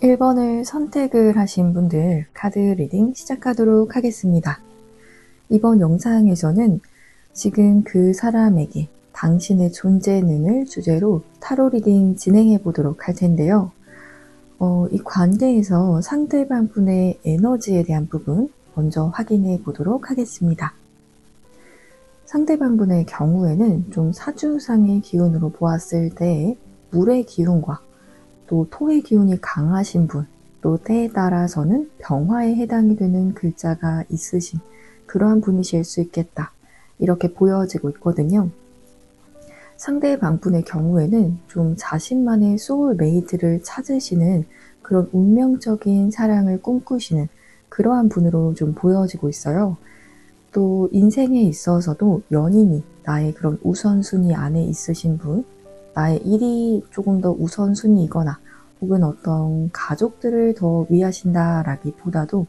1번을 선택을 하신 분들 카드 리딩 시작하도록 하겠습니다. 이번 영상에서는 지금 그 사람에게 당신의 존재는을 주제로 타로 리딩 진행해 보도록 할 텐데요. 이 관계에서 상대방 분의 에너지에 대한 부분 먼저 확인해 보도록 하겠습니다. 상대방 분의 경우에는 좀 사주상의 기운으로 보았을 때 물의 기운과 또 토의 기운이 강하신 분, 또 때에 따라서는 병화에 해당이 되는 글자가 있으신 그러한 분이실 수 있겠다. 이렇게 보여지고 있거든요. 상대방 분의 경우에는 좀 자신만의 소울메이트를 찾으시는 그런 운명적인 사랑을 꿈꾸시는 그러한 분으로 좀 보여지고 있어요. 또 인생에 있어서도 연인이 나의 그런 우선순위 안에 있으신 분, 나의 일이 조금 더 우선순위이거나 혹은 어떤 가족들을 더 위하신다라기보다도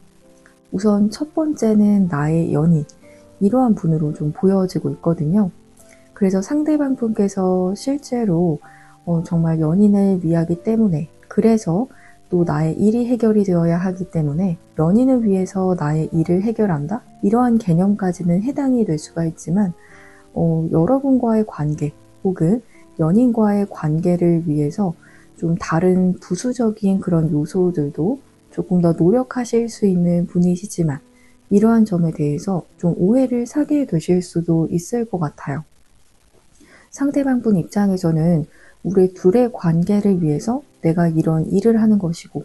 우선 첫 번째는 나의 연인, 이러한 분으로 좀 보여지고 있거든요. 그래서 상대방 분께서 실제로 정말 연인을 위하기 때문에, 그래서 또 나의 일이 해결이 되어야 하기 때문에 연인을 위해서 나의 일을 해결한다? 이러한 개념까지는 해당이 될 수가 있지만 여러분과의 관계 혹은 연인과의 관계를 위해서 좀 다른 부수적인 그런 요소들도 조금 더 노력하실 수 있는 분이시지만 이러한 점에 대해서 좀 오해를 사게 되실 수도 있을 것 같아요. 상대방 분 입장에서는 우리 둘의 관계를 위해서 내가 이런 일을 하는 것이고,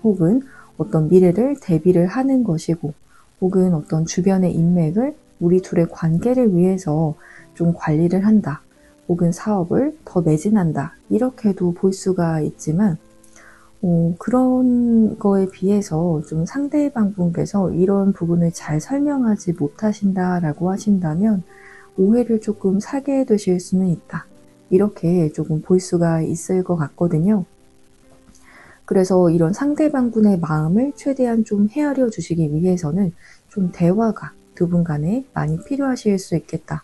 혹은 어떤 미래를 대비를 하는 것이고, 혹은 어떤 주변의 인맥을 우리 둘의 관계를 위해서 좀 관리를 한다, 혹은 사업을 더 매진한다, 이렇게도 볼 수가 있지만 그런 거에 비해서 좀 상대방 분께서 이런 부분을 잘 설명하지 못하신다라고 하신다면 오해를 조금 사게 되실 수는 있다. 이렇게 조금 볼 수가 있을 것 같거든요. 그래서 이런 상대방 분의 마음을 최대한 좀 헤아려 주시기 위해서는 좀 대화가 두 분 간에 많이 필요하실 수 있겠다.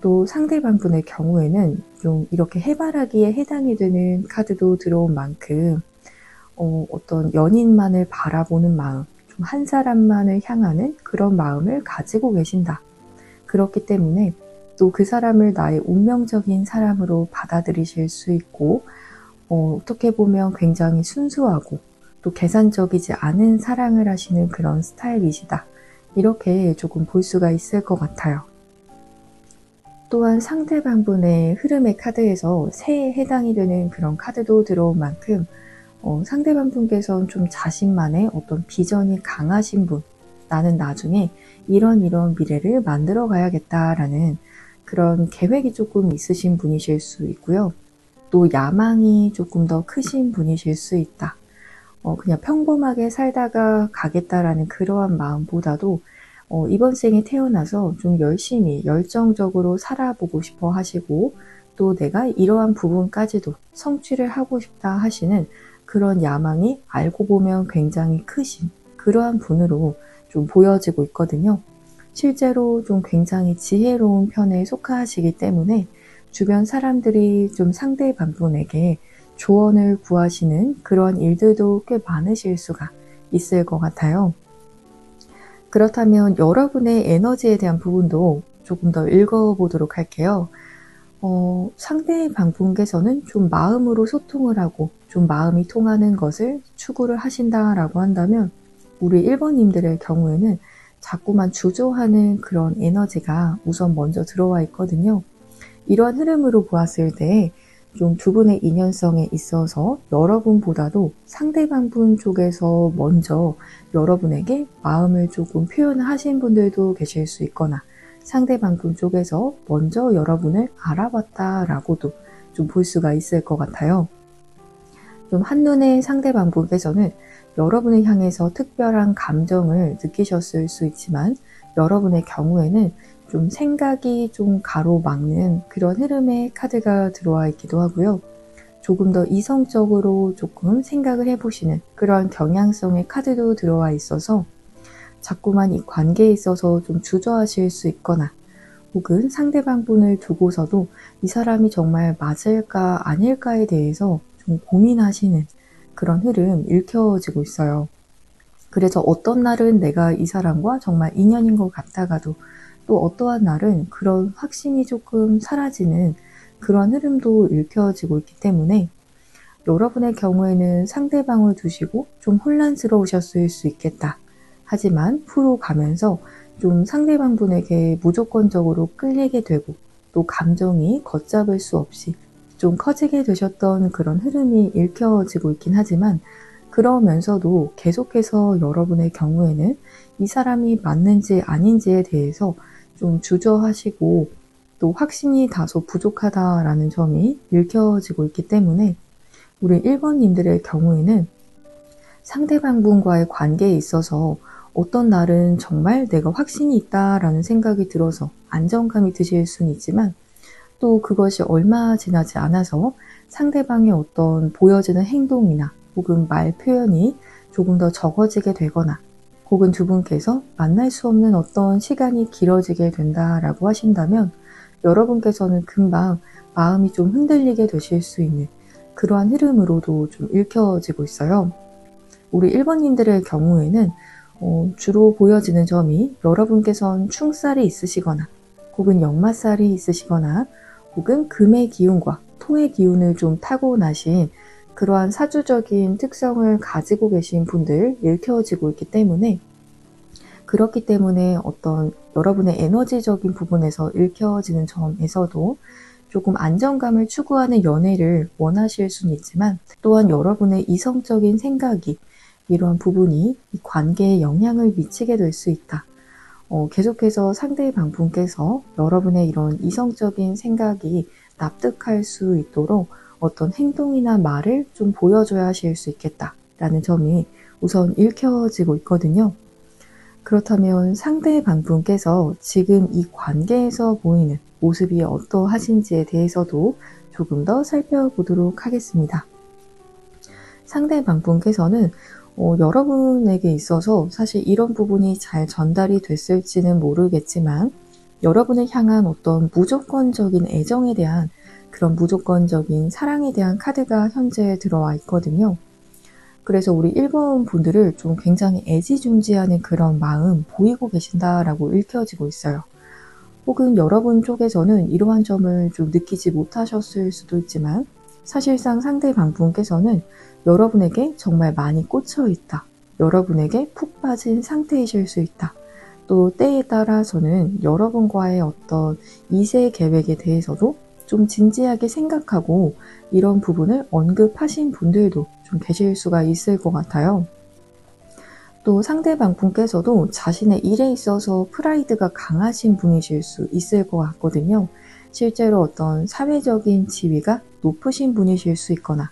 또 상대방 분의 경우에는 좀 이렇게 해바라기에 해당이 되는 카드도 들어온 만큼 어떤 연인만을 바라보는 마음, 좀 한 사람만을 향하는 그런 마음을 가지고 계신다. 그렇기 때문에 또 그 사람을 나의 운명적인 사람으로 받아들이실 수 있고 어떻게 보면 굉장히 순수하고 또 계산적이지 않은 사랑을 하시는 그런 스타일이시다. 이렇게 조금 볼 수가 있을 것 같아요. 또한 상대방 분의 흐름의 카드에서 새에 해당이 되는 그런 카드도 들어온 만큼 상대방 분께서는 좀 자신만의 어떤 비전이 강하신 분, 나는 나중에 이런 미래를 만들어 가야겠다라는 그런 계획이 조금 있으신 분이실 수 있고요. 또 야망이 조금 더 크신 분이실 수 있다. 그냥 평범하게 살다가 가겠다라는 그러한 마음보다도 이번 생에 태어나서 좀 열심히 열정적으로 살아보고 싶어 하시고, 또 내가 이러한 부분까지도 성취를 하고 싶다 하시는 그런 야망이 알고 보면 굉장히 크신 그러한 분으로 좀 보여지고 있거든요. 실제로 좀 굉장히 지혜로운 편에 속하시기 때문에 주변 사람들이 좀 상대방 분에게 조언을 구하시는 그런 일들도 꽤 많으실 수가 있을 것 같아요. 그렇다면 여러분의 에너지에 대한 부분도 조금 더 읽어보도록 할게요. 상대방 분께서는 좀 마음으로 소통을 하고 좀 마음이 통하는 것을 추구를 하신다라고 한다면, 우리 1번님들의 경우에는 자꾸만 주저하는 그런 에너지가 우선 먼저 들어와 있거든요. 이런 흐름으로 보았을 때 좀 두 분의 인연성에 있어서 여러분보다도 상대방 분 쪽에서 먼저 여러분에게 마음을 조금 표현하신 분들도 계실 수 있거나, 상대방 분 쪽에서 먼저 여러분을 알아봤다라고도 좀 볼 수가 있을 것 같아요. 좀 한눈에 상대방 분께서는 여러분을 향해서 특별한 감정을 느끼셨을 수 있지만, 여러분의 경우에는 좀 생각이 좀 가로막는 그런 흐름의 카드가 들어와 있기도 하고요. 조금 더 이성적으로 조금 생각을 해보시는 그러한 경향성의 카드도 들어와 있어서 자꾸만 이 관계에 있어서 좀 주저하실 수 있거나, 혹은 상대방 분을 두고서도 이 사람이 정말 맞을까 아닐까에 대해서 좀 고민하시는 그런 흐름 읽혀지고 있어요. 그래서 어떤 날은 내가 이 사람과 정말 인연인 것 같다가도 또 어떠한 날은 그런 확신이 조금 사라지는 그런 흐름도 읽혀지고 있기 때문에 여러분의 경우에는 상대방을 두시고 좀 혼란스러우셨을 수 있겠다. 하지만 프로 가면서 좀 상대방 분에게 무조건적으로 끌리게 되고 또 감정이 걷잡을 수 없이 좀 커지게 되셨던 그런 흐름이 읽혀지고 있긴 하지만 그러면서도 계속해서 여러분의 경우에는 이 사람이 맞는지 아닌지에 대해서 좀 주저하시고 또 확신이 다소 부족하다라는 점이 읽혀지고 있기 때문에 우리 1번님들의 경우에는 상대방분과의 관계에 있어서 어떤 날은 정말 내가 확신이 있다라는 생각이 들어서 안정감이 드실 수는 있지만 또 그것이 얼마 지나지 않아서 상대방의 어떤 보여지는 행동이나 혹은 말 표현이 조금 더 적어지게 되거나 혹은 두 분께서 만날 수 없는 어떤 시간이 길어지게 된다라고 하신다면 여러분께서는 금방 마음이 좀 흔들리게 되실 수 있는 그러한 흐름으로도 좀 읽혀지고 있어요. 우리 1번님들의 경우에는 주로 보여지는 점이 여러분께서는 충살이 있으시거나 혹은 역마살이 있으시거나 혹은 금의 기운과 토의 기운을 좀 타고나신 그러한 사주적인 특성을 가지고 계신 분들 읽혀지고 있기 때문에 그렇기 때문에 어떤 여러분의 에너지적인 부분에서 읽혀지는 점에서도 조금 안정감을 추구하는 연애를 원하실 수는 있지만 또한 여러분의 이성적인 생각이 이러한 부분이 이 관계에 영향을 미치게 될 수 있다. 계속해서 상대방분께서 여러분의 이런 이성적인 생각이 납득할 수 있도록 어떤 행동이나 말을 좀 보여줘야 하실 수 있겠다라는 점이 우선 읽혀지고 있거든요. 그렇다면 상대방분께서 지금 이 관계에서 보이는 모습이 어떠하신지에 대해서도 조금 더 살펴보도록 하겠습니다. 상대방분께서는 여러분에게 있어서 사실 이런 부분이 잘 전달이 됐을지는 모르겠지만 여러분을 향한 어떤 무조건적인 애정에 대한 그런 무조건적인 사랑에 대한 카드가 현재 들어와 있거든요. 그래서 우리 1번 분들을 좀 굉장히 애지중지하는 그런 마음 보이고 계신다라고 읽혀지고 있어요. 혹은 여러분 쪽에서는 이러한 점을 좀 느끼지 못하셨을 수도 있지만 사실상 상대방분께서는 여러분에게 정말 많이 꽂혀 있다. 여러분에게 푹 빠진 상태이실 수 있다. 또 때에 따라서는 여러분과의 어떤 2세 계획에 대해서도 좀 진지하게 생각하고 이런 부분을 언급하신 분들도 좀 계실 수가 있을 것 같아요. 또 상대방 분께서도 자신의 일에 있어서 프라이드가 강하신 분이실 수 있을 것 같거든요. 실제로 어떤 사회적인 지위가 높으신 분이실 수 있거나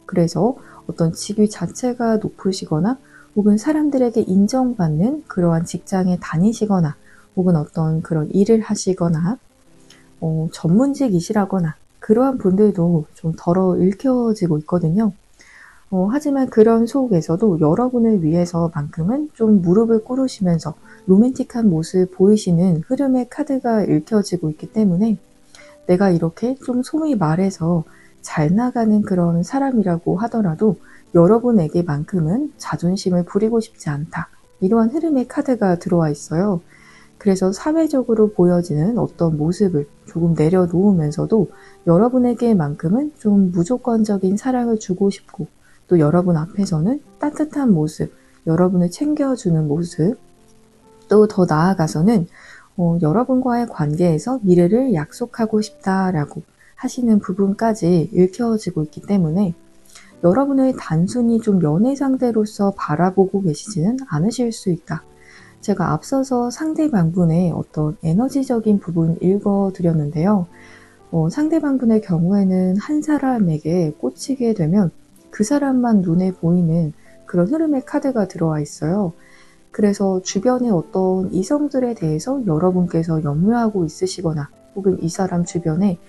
그래서 어떤 직위 자체가 높으시거나 혹은 사람들에게 인정받는 그러한 직장에 다니시거나 혹은 어떤 그런 일을 하시거나 전문직이시라거나 그러한 분들도 좀 덜어 읽혀지고 있거든요. 하지만 그런 속에서도 여러분을 위해서만큼은 좀 무릎을 꿇으시면서 로맨틱한 모습 보이시는 흐름의 카드가 읽혀지고 있기 때문에 내가 이렇게 좀 소위 말해서 잘 나가는 그런 사람이라고 하더라도 여러분에게만큼은 자존심을 부리고 싶지 않다. 이러한 흐름의 카드가 들어와 있어요. 그래서 사회적으로 보여지는 어떤 모습을 조금 내려놓으면서도 여러분에게만큼은 좀 무조건적인 사랑을 주고 싶고 또 여러분 앞에서는 따뜻한 모습, 여러분을 챙겨주는 모습, 또 더 나아가서는 여러분과의 관계에서 미래를 약속하고 싶다라고 하시는 부분까지 읽혀지고 있기 때문에 여러분을 단순히 좀 연애 상대로서 바라보고 계시지는 않으실 수 있다. 제가 앞서서 상대방분의 어떤 에너지적인 부분 읽어드렸는데요. 상대방분의 경우에는 한 사람에게 꽂히게 되면 그 사람만 눈에 보이는 그런 흐름의 카드가 들어와 있어요. 그래서 주변의 어떤 이성들에 대해서 여러분께서 염려하고 있으시거나 혹은 이 사람 주변에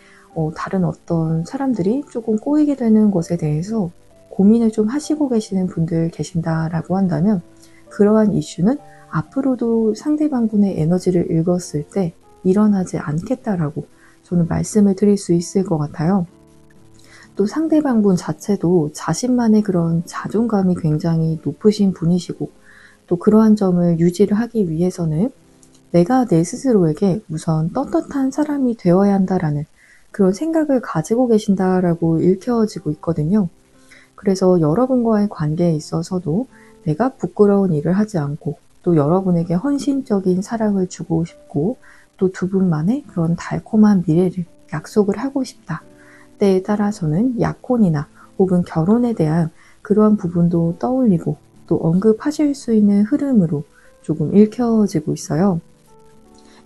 다른 어떤 사람들이 조금 꼬이게 되는 것에 대해서 고민을 좀 하시고 계시는 분들 계신다라고 한다면 그러한 이슈는 앞으로도 상대방분의 에너지를 읽었을 때 일어나지 않겠다라고 저는 말씀을 드릴 수 있을 것 같아요. 또 상대방분 자체도 자신만의 그런 자존감이 굉장히 높으신 분이시고, 또 그러한 점을 유지를 하기 위해서는 내가 내 스스로에게 우선 떳떳한 사람이 되어야 한다라는 그런 생각을 가지고 계신다라고 읽혀지고 있거든요. 그래서 여러분과의 관계에 있어서도 내가 부끄러운 일을 하지 않고, 또 여러분에게 헌신적인 사랑을 주고 싶고, 또 두 분만의 그런 달콤한 미래를 약속을 하고 싶다. 때에 따라서는 약혼이나 혹은 결혼에 대한 그러한 부분도 떠올리고 또 언급하실 수 있는 흐름으로 조금 읽혀지고 있어요.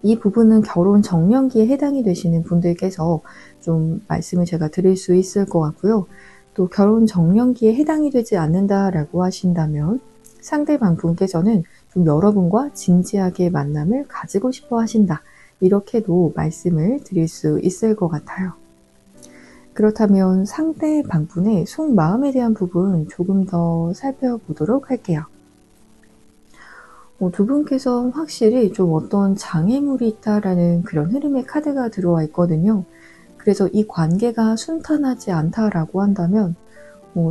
이 부분은 결혼 정년기에 해당이 되시는 분들께서 좀 말씀을 제가 드릴 수 있을 것 같고요. 또 결혼 정년기에 해당이 되지 않는다라고 하신다면 상대방 분께서는 좀 여러분과 진지하게 만남을 가지고 싶어 하신다. 이렇게도 말씀을 드릴 수 있을 것 같아요. 그렇다면 상대방 분의 속마음에 대한 부분 조금 더 살펴보도록 할게요. 두 분께서 확실히 좀 어떤 장애물이 있다라는 그런 흐름의 카드가 들어와 있거든요. 그래서 이 관계가 순탄하지 않다라고 한다면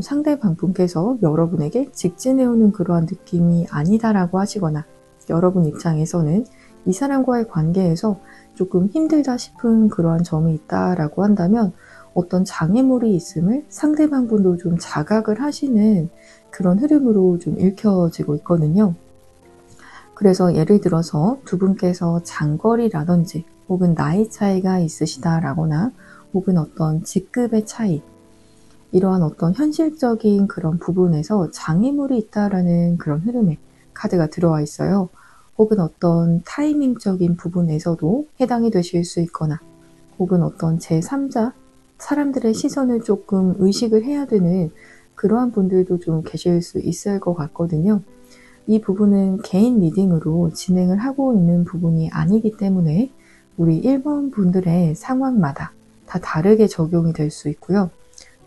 상대방 분께서 여러분에게 직진해오는 그러한 느낌이 아니다라고 하시거나, 여러분 입장에서는 이 사람과의 관계에서 조금 힘들다 싶은 그러한 점이 있다라고 한다면 어떤 장애물이 있음을 상대방 분도 좀 자각을 하시는 그런 흐름으로 좀 읽혀지고 있거든요. 그래서 예를 들어서 두 분께서 장거리라든지 혹은 나이 차이가 있으시다라거나 혹은 어떤 직급의 차이, 이러한 어떤 현실적인 그런 부분에서 장애물이 있다라는 그런 흐름의 카드가 들어와 있어요. 혹은 어떤 타이밍적인 부분에서도 해당이 되실 수 있거나, 혹은 어떤 제3자, 사람들의 시선을 조금 의식을 해야 되는 그러한 분들도 좀 계실 수 있을 것 같거든요. 이 부분은 개인 리딩으로 진행을 하고 있는 부분이 아니기 때문에 우리 1번 분들의 상황마다 다 다르게 적용이 될 수 있고요.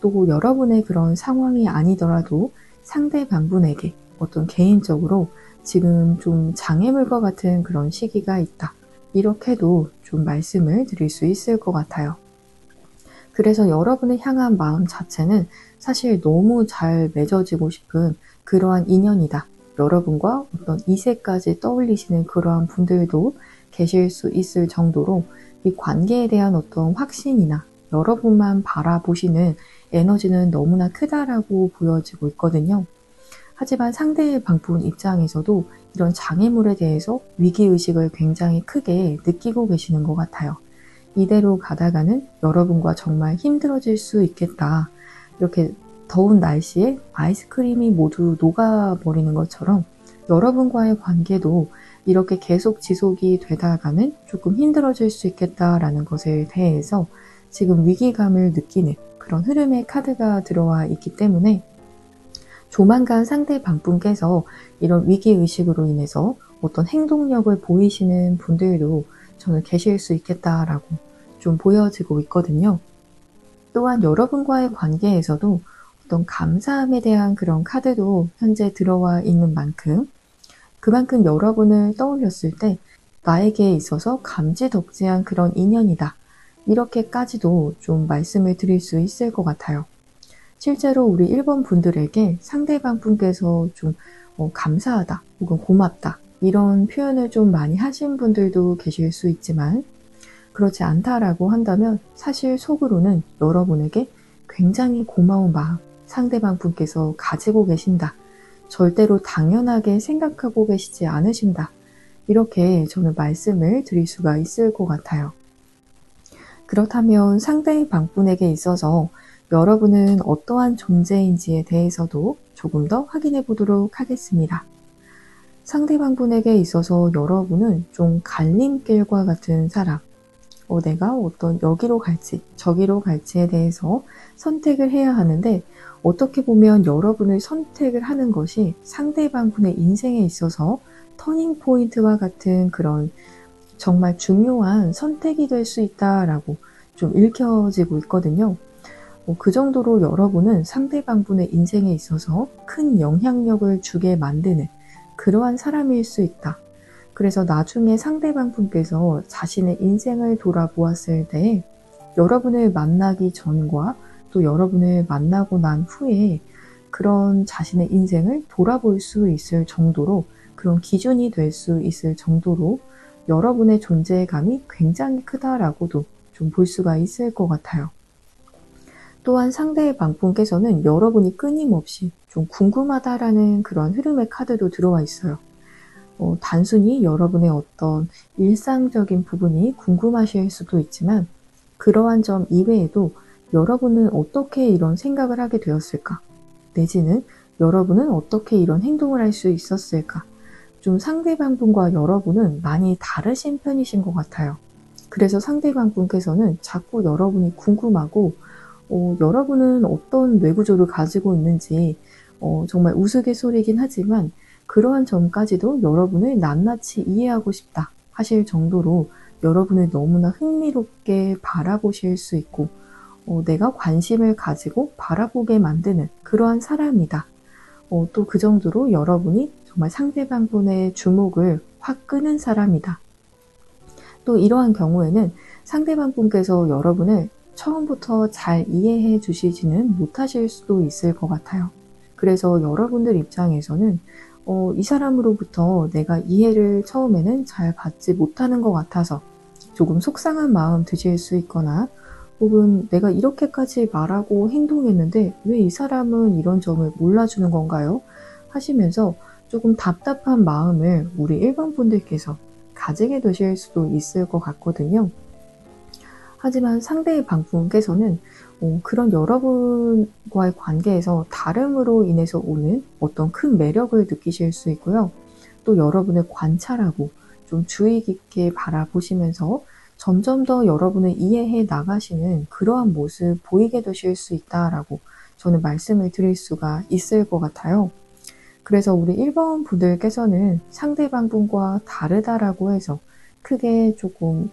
또 여러분의 그런 상황이 아니더라도 상대방 분에게 어떤 개인적으로 지금 좀 장애물과 같은 그런 시기가 있다. 이렇게도 좀 말씀을 드릴 수 있을 것 같아요. 그래서 여러분을 향한 마음 자체는 사실 너무 잘 맺어지고 싶은 그러한 인연이다. 여러분과 어떤 이세까지 떠올리시는 그러한 분들도 계실 수 있을 정도로 이 관계에 대한 어떤 확신이나 여러분만 바라보시는 에너지는 너무나 크다라고 보여지고 있거든요. 하지만 상대방 분 입장에서도 이런 장애물에 대해서 위기의식을 굉장히 크게 느끼고 계시는 것 같아요. 이대로 가다가는 여러분과 정말 힘들어질 수 있겠다. 이렇게 더운 날씨에 아이스크림이 모두 녹아버리는 것처럼 여러분과의 관계도 이렇게 계속 지속이 되다가는 조금 힘들어질 수 있겠다라는 것에 대해서 지금 위기감을 느끼는 그런 흐름의 카드가 들어와 있기 때문에 조만간 상대방 분께서 이런 위기의식으로 인해서 어떤 행동력을 보이시는 분들도 저는 계실 수 있겠다라고 좀 보여지고 있거든요. 또한 여러분과의 관계에서도 어떤 감사함에 대한 그런 카드도 현재 들어와 있는 만큼, 그만큼 여러분을 떠올렸을 때 나에게 있어서 감지덕지한 그런 인연이다. 이렇게까지도 좀 말씀을 드릴 수 있을 것 같아요. 실제로 우리 1번 분들에게 상대방 분께서 좀 감사하다 혹은 고맙다 이런 표현을 좀 많이 하신 분들도 계실 수 있지만, 그렇지 않다라고 한다면 사실 속으로는 여러분에게 굉장히 고마운 마음 상대방 분께서 가지고 계신다. 절대로 당연하게 생각하고 계시지 않으신다. 이렇게 저는 말씀을 드릴 수가 있을 것 같아요. 그렇다면 상대방 분에게 있어서 여러분은 어떠한 존재인지에 대해서도 조금 더 확인해 보도록 하겠습니다. 상대방 분에게 있어서 여러분은 좀 갈림길과 같은 사람, 내가 어떤 여기로 갈지 저기로 갈지에 대해서 선택을 해야 하는데, 어떻게 보면 여러분을 선택을 하는 것이 상대방 분의 인생에 있어서 터닝 포인트와 같은 그런 정말 중요한 선택이 될 수 있다라고 좀 읽혀지고 있거든요. 그 정도로 여러분은 상대방 분의 인생에 있어서 큰 영향력을 주게 만드는 그러한 사람일 수 있다. 그래서 나중에 상대방 분께서 자신의 인생을 돌아보았을 때 여러분을 만나기 전과 또 여러분을 만나고 난 후에 그런 자신의 인생을 돌아볼 수 있을 정도로, 그런 기준이 될 수 있을 정도로 여러분의 존재감이 굉장히 크다라고도 좀 볼 수가 있을 것 같아요. 또한 상대의 방분께서는 여러분이 끊임없이 좀 궁금하다라는 그런 흐름의 카드도 들어와 있어요. 단순히 여러분의 어떤 일상적인 부분이 궁금하실 수도 있지만, 그러한 점 이외에도 여러분은 어떻게 이런 생각을 하게 되었을까? 내지는 여러분은 어떻게 이런 행동을 할 수 있었을까? 좀 상대방분과 여러분은 많이 다르신 편이신 것 같아요. 그래서 상대방분께서는 자꾸 여러분이 궁금하고, 여러분은 어떤 뇌구조를 가지고 있는지 정말 우스갯소리긴 하지만 그러한 점까지도 여러분을 낱낱이 이해하고 싶다 하실 정도로 여러분을 너무나 흥미롭게 바라보실 수 있고, 내가 관심을 가지고 바라보게 만드는 그러한 사람이다. 또 그 정도로 여러분이 정말 상대방분의 주목을 확 끄는 사람이다. 또 이러한 경우에는 상대방분께서 여러분을 처음부터 잘 이해해 주시지는 못하실 수도 있을 것 같아요. 그래서 여러분들 입장에서는 이 사람으로부터 내가 이해를 처음에는 잘 받지 못하는 것 같아서 조금 속상한 마음 드실 수 있거나, 혹은 내가 이렇게까지 말하고 행동했는데 왜 이 사람은 이런 점을 몰라주는 건가요? 하시면서 조금 답답한 마음을 우리 1번 분들께서 가지게 되실 수도 있을 것 같거든요. 하지만 상대의 방분께서는 그런 여러분과의 관계에서 다름으로 인해서 오는 어떤 큰 매력을 느끼실 수 있고요. 또 여러분을 관찰하고 좀 주의 깊게 바라보시면서 점점 더 여러분을 이해해 나가시는 그러한 모습 보이게 되실 수 있다라고 저는 말씀을 드릴 수가 있을 것 같아요. 그래서 우리 1번 분들께서는 상대방분과 다르다라고 해서 크게 조금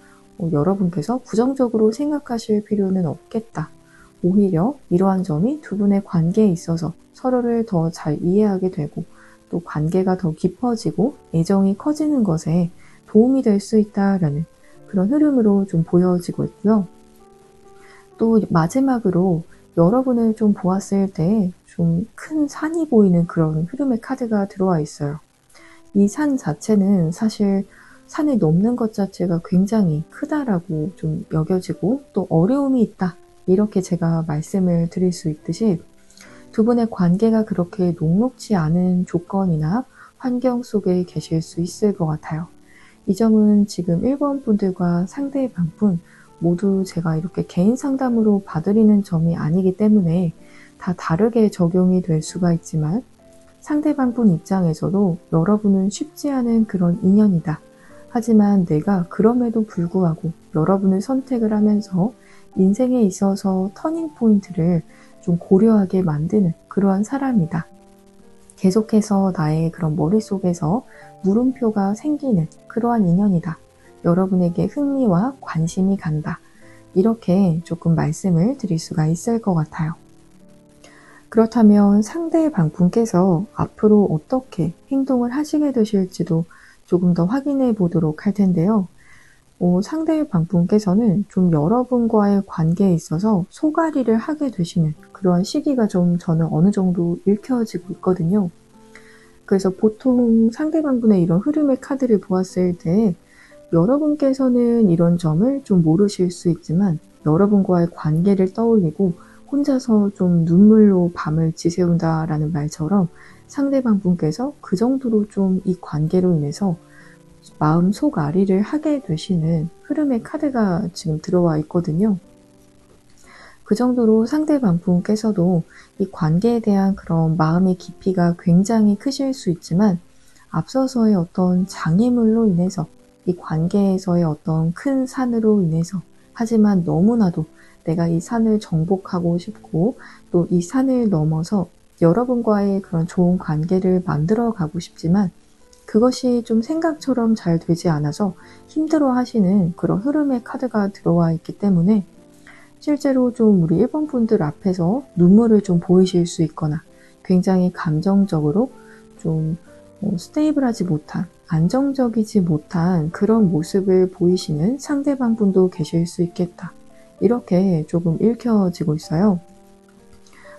여러분께서 부정적으로 생각하실 필요는 없겠다. 오히려 이러한 점이 두 분의 관계에 있어서 서로를 더 잘 이해하게 되고, 또 관계가 더 깊어지고 애정이 커지는 것에 도움이 될 수 있다라는 그런 흐름으로 좀 보여지고 있고요. 또 마지막으로 여러분을 좀 보았을 때 좀 큰 산이 보이는 그런 흐름의 카드가 들어와 있어요. 이 산 자체는 사실 산을 넘는 것 자체가 굉장히 크다라고 좀 여겨지고, 또 어려움이 있다, 이렇게 제가 말씀을 드릴 수 있듯이 두 분의 관계가 그렇게 녹록지 않은 조건이나 환경 속에 계실 수 있을 것 같아요. 이 점은 지금 1번 분들과 상대방분 모두 제가 이렇게 개인 상담으로 봐드리는 점이 아니기 때문에 다 다르게 적용이 될 수가 있지만, 상대방분 입장에서도 여러분은 쉽지 않은 그런 인연이다. 하지만 내가 그럼에도 불구하고 여러분을 선택을 하면서 인생에 있어서 터닝 포인트를 좀 고려하게 만드는 그러한 사람이다. 계속해서 나의 그런 머릿속에서 물음표가 생기는 그러한 인연이다. 여러분에게 흥미와 관심이 간다. 이렇게 조금 말씀을 드릴 수가 있을 것 같아요. 그렇다면 상대의 방분께서 앞으로 어떻게 행동을 하시게 되실지도 조금 더 확인해 보도록 할 텐데요. 상대의 방분께서는 좀 여러분과의 관계에 있어서 소갈이를 하게 되시는 그러한 시기가 좀 저는 어느 정도 읽혀지고 있거든요. 그래서 보통 상대방분의 이런 흐름의 카드를 보았을 때 여러분께서는 이런 점을 좀 모르실 수 있지만, 여러분과의 관계를 떠올리고 혼자서 좀 눈물로 밤을 지새운다라는 말처럼 상대방분께서 그 정도로 좀 이 관계로 인해서 마음 속앓이를 하게 되시는 흐름의 카드가 지금 들어와 있거든요. 그 정도로 상대방분께서도 이 관계에 대한 그런 마음의 깊이가 굉장히 크실 수 있지만, 앞서서의 어떤 장애물로 인해서, 이 관계에서의 어떤 큰 산으로 인해서, 하지만 너무나도 내가 이 산을 정복하고 싶고, 또 이 산을 넘어서 여러분과의 그런 좋은 관계를 만들어 가고 싶지만 그것이 좀 생각처럼 잘 되지 않아서 힘들어 하시는 그런 흐름의 카드가 들어와 있기 때문에, 실제로 좀 우리 1번 분들 앞에서 눈물을 좀 보이실 수 있거나 굉장히 감정적으로 좀 스테이블하지 못한, 안정적이지 못한 그런 모습을 보이시는 상대방 분도 계실 수 있겠다. 이렇게 조금 읽혀지고 있어요.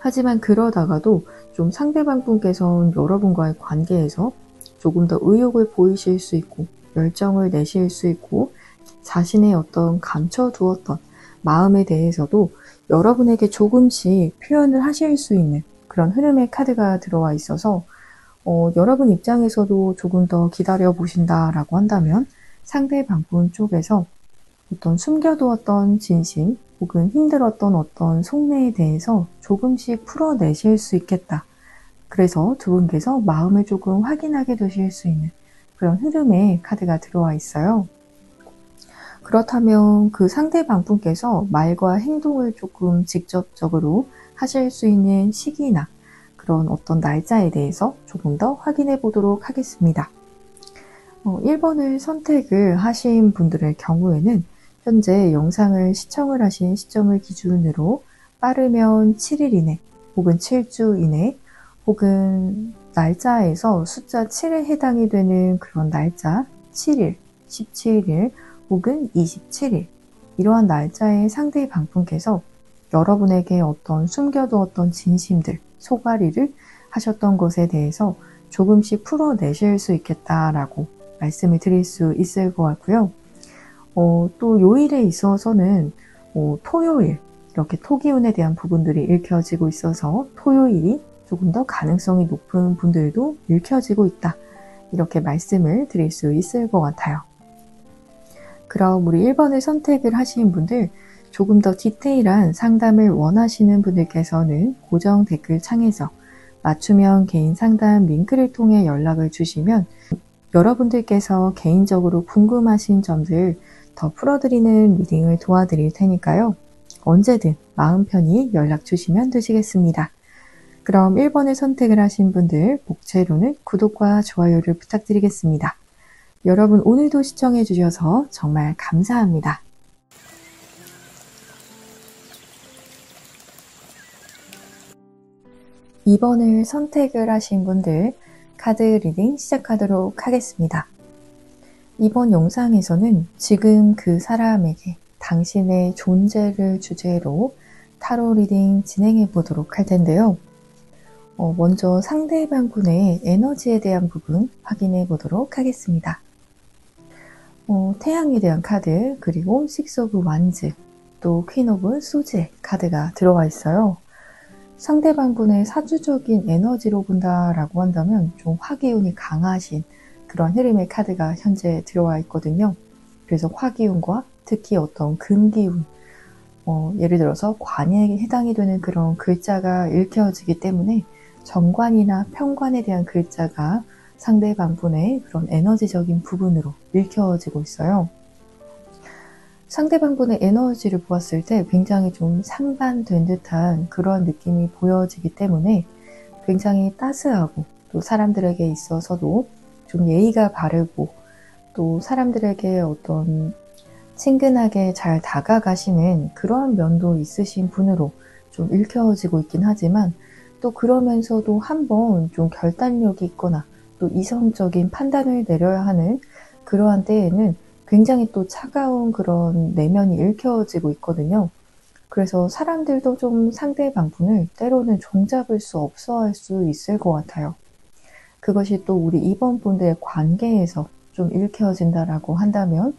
하지만 그러다가도 좀 상대방 분께서는 여러분과의 관계에서 조금 더 의욕을 보이실 수 있고 열정을 내실 수 있고 자신의 어떤 감춰두었던 마음에 대해서도 여러분에게 조금씩 표현을 하실 수 있는 그런 흐름의 카드가 들어와 있어서 여러분 입장에서도 조금 더 기다려 보신다라고 한다면 상대방 분 쪽에서 어떤 숨겨두었던 진심 혹은 힘들었던 어떤 속내에 대해서 조금씩 풀어내실 수 있겠다. 그래서 두 분께서 마음을 조금 확인하게 되실 수 있는 그런 흐름의 카드가 들어와 있어요. 그렇다면 그 상대방 분께서 말과 행동을 조금 직접적으로 하실 수 있는 시기나 그런 어떤 날짜에 대해서 조금 더 확인해 보도록 하겠습니다. 1번을 선택을 하신 분들의 경우에는 현재 영상을 시청을 하신 시점을 기준으로 빠르면 7일 이내 혹은 7주 이내 혹은 날짜에서 숫자 7에 해당이 되는 그런 날짜 7일, 17일 혹은 27일 이러한 날짜의 상대방 분께서 여러분에게 어떤 숨겨두었던 진심들, 소가리를 하셨던 것에 대해서 조금씩 풀어내실 수 있겠다라고 말씀을 드릴 수 있을 것 같고요. 또 요일에 있어서는 토요일, 이렇게 토기운에 대한 부분들이 읽혀지고 있어서 토요일이 조금 더 가능성이 높은 분들도 읽혀지고 있다. 이렇게 말씀을 드릴 수 있을 것 같아요. 그럼 우리 1번을 선택을 하신 분들, 조금 더 디테일한 상담을 원하시는 분들께서는 고정 댓글 창에서 맞춤형 개인 상담 링크를 통해 연락을 주시면 여러분들께서 개인적으로 궁금하신 점들 더 풀어드리는 리딩을 도와드릴 테니까요. 언제든 마음 편히 연락 주시면 되시겠습니다. 그럼 1번을 선택을 하신 분들 복채로는 구독과 좋아요를 부탁드리겠습니다. 여러분 오늘도 시청해 주셔서 정말 감사합니다. 2번을 선택을 하신 분들 카드 리딩 시작하도록 하겠습니다. 이번 영상에서는 지금 그 사람에게 당신의 존재를 주제로 타로 리딩 진행해 보도록 할 텐데요. 먼저 상대방 분의 에너지에 대한 부분 확인해 보도록 하겠습니다. 태양에 대한 카드, 그리고 식스 오브 완즈, 또 퀸 오브 소즈의 카드가 들어와 있어요. 상대방 분의 사주적인 에너지로 본다라고 한다면 좀 화기운이 강하신 그런 흐름의 카드가 현재 들어와 있거든요. 그래서 화기운과 특히 어떤 금기운, 예를 들어서 관에 해당이 되는 그런 글자가 읽혀지기 때문에 정관이나 편관에 대한 글자가 상대방 분의 그런 에너지적인 부분으로 읽혀지고 있어요. 상대방 분의 에너지를 보았을 때 굉장히 좀 상반된 듯한 그런 느낌이 보여지기 때문에 굉장히 따스하고 또 사람들에게 있어서도 좀 예의가 바르고 또 사람들에게 어떤 친근하게 잘 다가가시는 그런 면도 있으신 분으로 좀 읽혀지고 있긴 하지만 또 그러면서도 한번 좀 결단력이 있거나 또 이성적인 판단을 내려야 하는 그러한 때에는 굉장히 또 차가운 그런 내면이 읽혀지고 있거든요. 그래서 사람들도 좀 상대방 분을 때로는 종잡을 수 없어 할 수 있을 것 같아요. 그것이 또 우리 2번 분들의 관계에서 좀 읽혀진다라고 한다면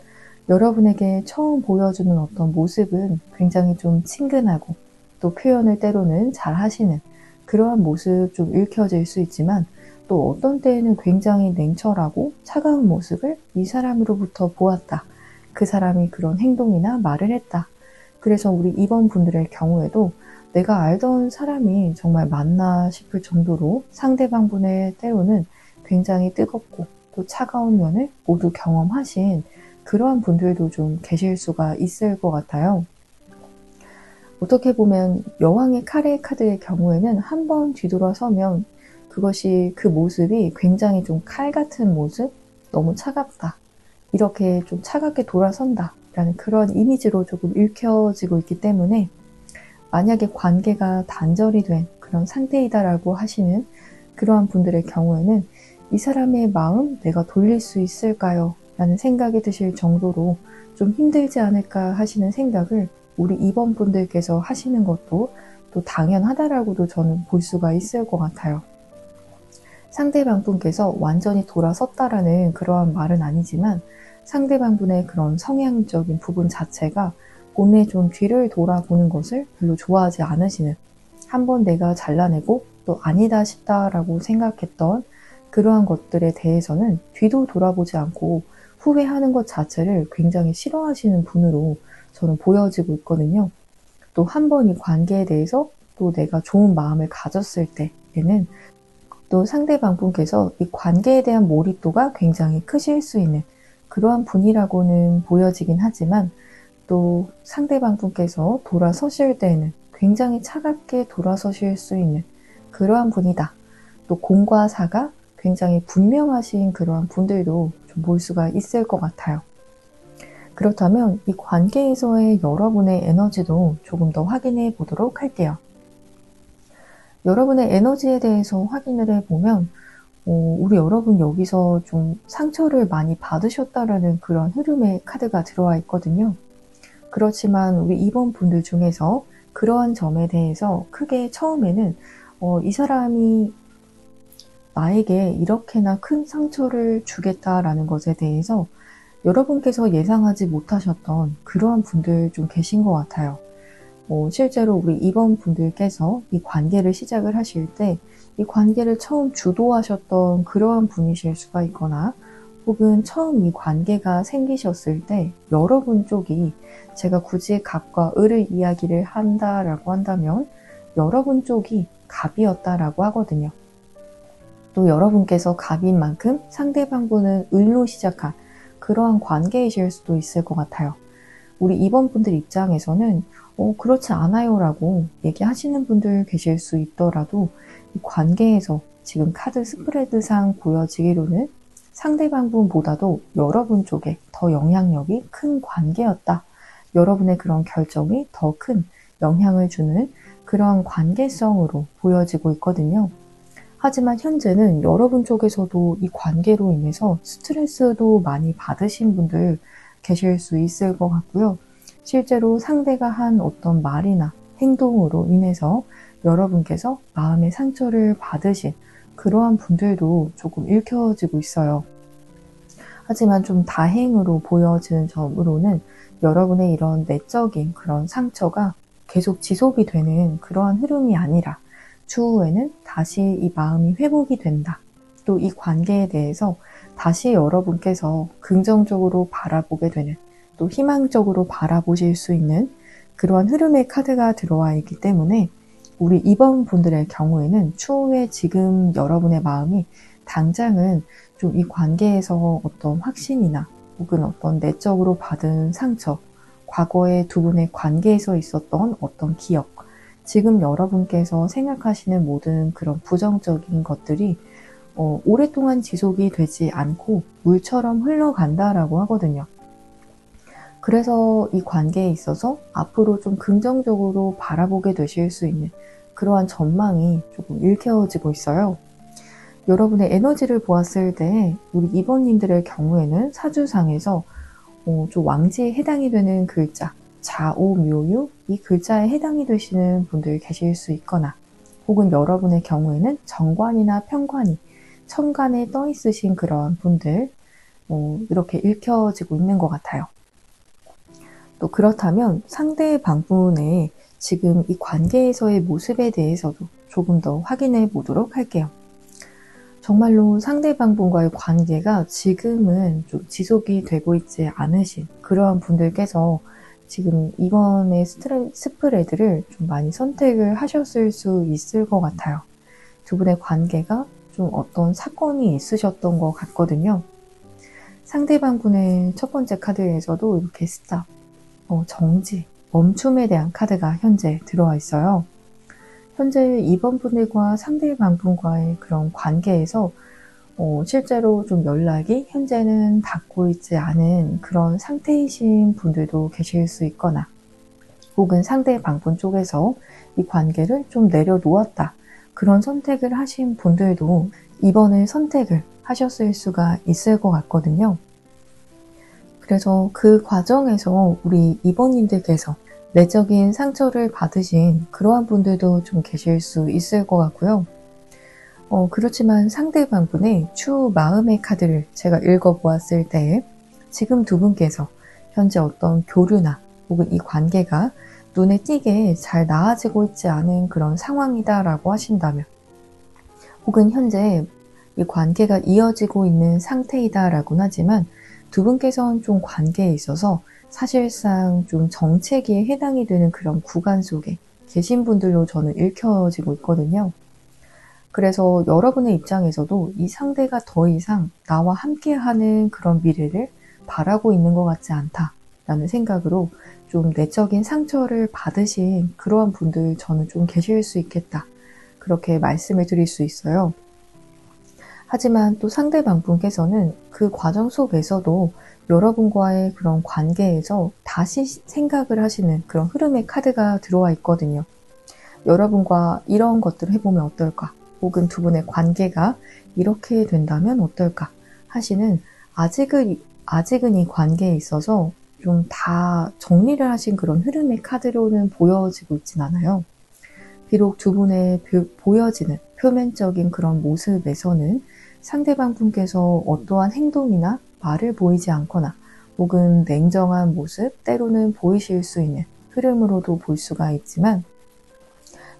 여러분에게 처음 보여주는 어떤 모습은 굉장히 좀 친근하고 또 표현을 때로는 잘 하시는 그러한 모습 좀 읽혀질 수 있지만 또 어떤 때에는 굉장히 냉철하고 차가운 모습을 이 사람으로부터 보았다. 그 사람이 그런 행동이나 말을 했다. 그래서 우리 2번 분들의 경우에도 내가 알던 사람이 정말 맞나 싶을 정도로 상대방 분의 때로는 굉장히 뜨겁고 또 차가운 면을 모두 경험하신 그러한 분들도 좀 계실 수가 있을 것 같아요. 어떻게 보면 여왕의 칼의 카드의 경우에는 한 번 뒤돌아서면 그것이 그 모습이 굉장히 좀 칼 같은 모습, 너무 차갑다. 이렇게 좀 차갑게 돌아선다. 라는 그런 이미지로 조금 읽혀지고 있기 때문에 만약에 관계가 단절이 된 그런 상태이다라고 하시는 그러한 분들의 경우에는 이 사람의 마음 내가 돌릴 수 있을까요? 라는 생각이 드실 정도로 좀 힘들지 않을까 하시는 생각을 우리 2번 분들께서 하시는 것도 또 당연하다라고도 저는 볼 수가 있을 것 같아요. 상대방 분께서 완전히 돌아섰다라는 그러한 말은 아니지만 상대방 분의 그런 성향적인 부분 자체가 몸에 좀 뒤를 돌아보는 것을 별로 좋아하지 않으시는, 한번 내가 잘라내고 또 아니다 싶다라고 생각했던 그러한 것들에 대해서는 뒤도 돌아보지 않고 후회하는 것 자체를 굉장히 싫어하시는 분으로 저는 보여지고 있거든요. 또 한 번 이 관계에 대해서 또 내가 좋은 마음을 가졌을 때에는 또 상대방 분께서 이 관계에 대한 몰입도가 굉장히 크실 수 있는 그러한 분이라고는 보여지긴 하지만, 또 상대방 분께서 돌아서실 때에는 굉장히 차갑게 돌아서실 수 있는 그러한 분이다. 또 공과 사가 굉장히 분명하신 그러한 분들도 좀 볼 수가 있을 것 같아요. 그렇다면 이 관계에서의 여러분의 에너지도 조금 더 확인해 보도록 할게요. 여러분의 에너지에 대해서 확인을 해보면 우리 여러분 여기서 좀 상처를 많이 받으셨다라는 그런 흐름의 카드가 들어와 있거든요. 그렇지만 우리 2번 분들 중에서 그러한 점에 대해서 크게 처음에는 이 사람이 나에게 이렇게나 큰 상처를 주겠다라는 것에 대해서 여러분께서 예상하지 못하셨던 그러한 분들 좀 계신 것 같아요. 실제로 우리 2번 분들께서 이 관계를 시작을 하실 때 이 관계를 처음 주도하셨던 그러한 분이실 수가 있거나, 혹은 처음 이 관계가 생기셨을 때 여러분 쪽이, 제가 굳이 갑과 을을 이야기를 한다라고 한다면 여러분 쪽이 갑이었다라고 하거든요. 또 여러분께서 갑인 만큼 상대방 분은 을로 시작한 그러한 관계이실 수도 있을 것 같아요. 우리 2번 분들 입장에서는 그렇지 않아요 라고 얘기하시는 분들 계실 수 있더라도, 이 관계에서 지금 카드 스프레드상 보여지기로는 상대방 분보다도 여러분 쪽에 더 영향력이 큰 관계였다. 여러분의 그런 결정이 더 큰 영향을 주는 그런 관계성으로 보여지고 있거든요. 하지만 현재는 여러분 쪽에서도 이 관계로 인해서 스트레스도 많이 받으신 분들 계실 수 있을 것 같고요. 실제로 상대가 한 어떤 말이나 행동으로 인해서 여러분께서 마음의 상처를 받으신 그러한 분들도 조금 읽혀지고 있어요. 하지만 좀 다행으로 보여지는 점으로는 여러분의 이런 내적인 그런 상처가 계속 지속이 되는 그러한 흐름이 아니라 추후에는 다시 이 마음이 회복이 된다. 또 이 관계에 대해서 다시 여러분께서 긍정적으로 바라보게 되는, 또 희망적으로 바라보실 수 있는 그러한 흐름의 카드가 들어와 있기 때문에 우리 2번 분들의 경우에는 추후에 지금 여러분의 마음이 당장은 좀 이 관계에서 어떤 확신이나 혹은 어떤 내적으로 받은 상처, 과거의 두 분의 관계에서 있었던 어떤 기억, 지금 여러분께서 생각하시는 모든 그런 부정적인 것들이 오랫동안 지속이 되지 않고 물처럼 흘러간다라고 하거든요. 그래서 이 관계에 있어서 앞으로 좀 긍정적으로 바라보게 되실 수 있는 그러한 전망이 조금 일깨워지고 있어요. 여러분의 에너지를 보았을 때 우리 2번님들의 경우에는 사주상에서 좀 왕지에 해당이 되는 글자, 자오, 묘유, 이 글자에 해당이 되시는 분들이 계실 수 있거나, 혹은 여러분의 경우에는 정관이나 편관이 천간에 떠 있으신 그런 분들, 이렇게 읽혀지고 있는 것 같아요. 또 그렇다면 상대방 분의 지금 이 관계에서의 모습에 대해서도 조금 더 확인해 보도록 할게요. 정말로 상대방 분과의 관계가 지금은 좀 지속이 되고 있지 않으신 그러한 분들께서 지금 이번에 스프레드를 좀 많이 선택을 하셨을 수 있을 것 같아요. 두 분의 관계가 좀 어떤 사건이 있으셨던 것 같거든요. 상대방 분의 첫 번째 카드에서도 이렇게 스탑, 정지, 멈춤에 대한 카드가 현재 들어와 있어요. 현재 2번 분들과 상대방 분과의 그런 관계에서 실제로 좀 연락이 현재는 닿고 있지 않은 그런 상태이신 분들도 계실 수 있거나, 혹은 상대방 분 쪽에서 이 관계를 좀 내려놓았다, 그런 선택을 하신 분들도 이번에 선택을 하셨을 수가 있을 것 같거든요. 그래서 그 과정에서 우리 2번님들께서 내적인 상처를 받으신 그러한 분들도 좀 계실 수 있을 것 같고요. 그렇지만 상대방분의 추후 마음의 카드를 제가 읽어보았을 때 지금 두 분께서 현재 어떤 교류나 혹은 이 관계가 눈에 띄게 잘 나아지고 있지 않은 그런 상황이다라고 하신다면, 혹은 현재 이 관계가 이어지고 있는 상태이다라고는 하지만 두 분께서는 좀 관계에 있어서 사실상 좀 정체기에 해당이 되는 그런 구간 속에 계신 분들로 저는 읽혀지고 있거든요. 그래서 여러분의 입장에서도 이 상대가 더 이상 나와 함께하는 그런 미래를 바라고 있는 것 같지 않다라는 생각으로 좀 내적인 상처를 받으신 그러한 분들 저는 좀 계실 수 있겠다, 그렇게 말씀을 드릴 수 있어요. 하지만 또 상대방 분께서는 그 과정 속에서도 여러분과의 그런 관계에서 다시 생각을 하시는 그런 흐름의 카드가 들어와 있거든요. 여러분과 이런 것들을 해보면 어떨까? 혹은 두 분의 관계가 이렇게 된다면 어떨까? 하시는, 아직은 이 관계에 있어서 좀 다 정리를 하신 그런 흐름의 카드로는 보여지고 있진 않아요. 비록 두 분의 보여지는 표면적인 그런 모습에서는 상대방 분께서 어떠한 행동이나 말을 보이지 않거나 혹은 냉정한 모습, 때로는 보이실 수 있는 흐름으로도 볼 수가 있지만,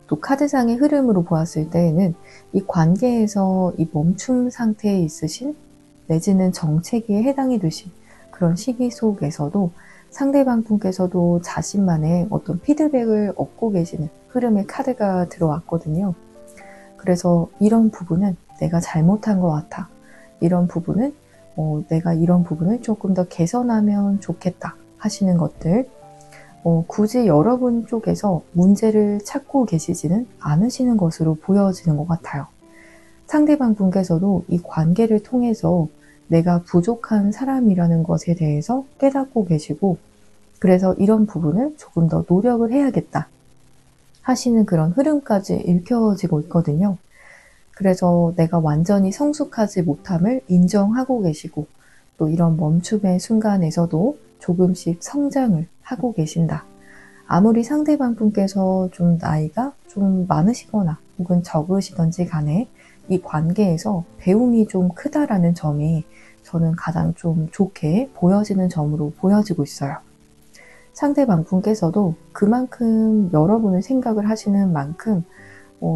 또 카드상의 흐름으로 보았을 때에는 이 관계에서 이 멈춤 상태에 있으신, 내지는 정체기에 해당이 되신 그런 시기 속에서도 상대방 분께서도 자신만의 어떤 피드백을 얻고 계시는 흐름의 카드가 들어왔거든요. 그래서 이런 부분은 내가 잘못한 것 같아. 이런 부분은 내가 이런 부분을 조금 더 개선하면 좋겠다 하시는 것들, 굳이 여러분 쪽에서 문제를 찾고 계시지는 않으시는 것으로 보여지는 것 같아요. 상대방 분께서도 이 관계를 통해서 내가 부족한 사람이라는 것에 대해서 깨닫고 계시고, 그래서 이런 부분을 조금 더 노력을 해야겠다 하시는 그런 흐름까지 읽혀지고 있거든요. 그래서 내가 완전히 성숙하지 못함을 인정하고 계시고, 또 이런 멈춤의 순간에서도 조금씩 성장을 하고 계신다. 아무리 상대방 분께서 좀 나이가 좀 많으시거나 혹은 적으시던지 간에 이 관계에서 배움이 좀 크다라는 점이 저는 가장 좀 좋게 보여지는 점으로 보여지고 있어요. 상대방 분께서도 그만큼 여러분을 생각을 하시는 만큼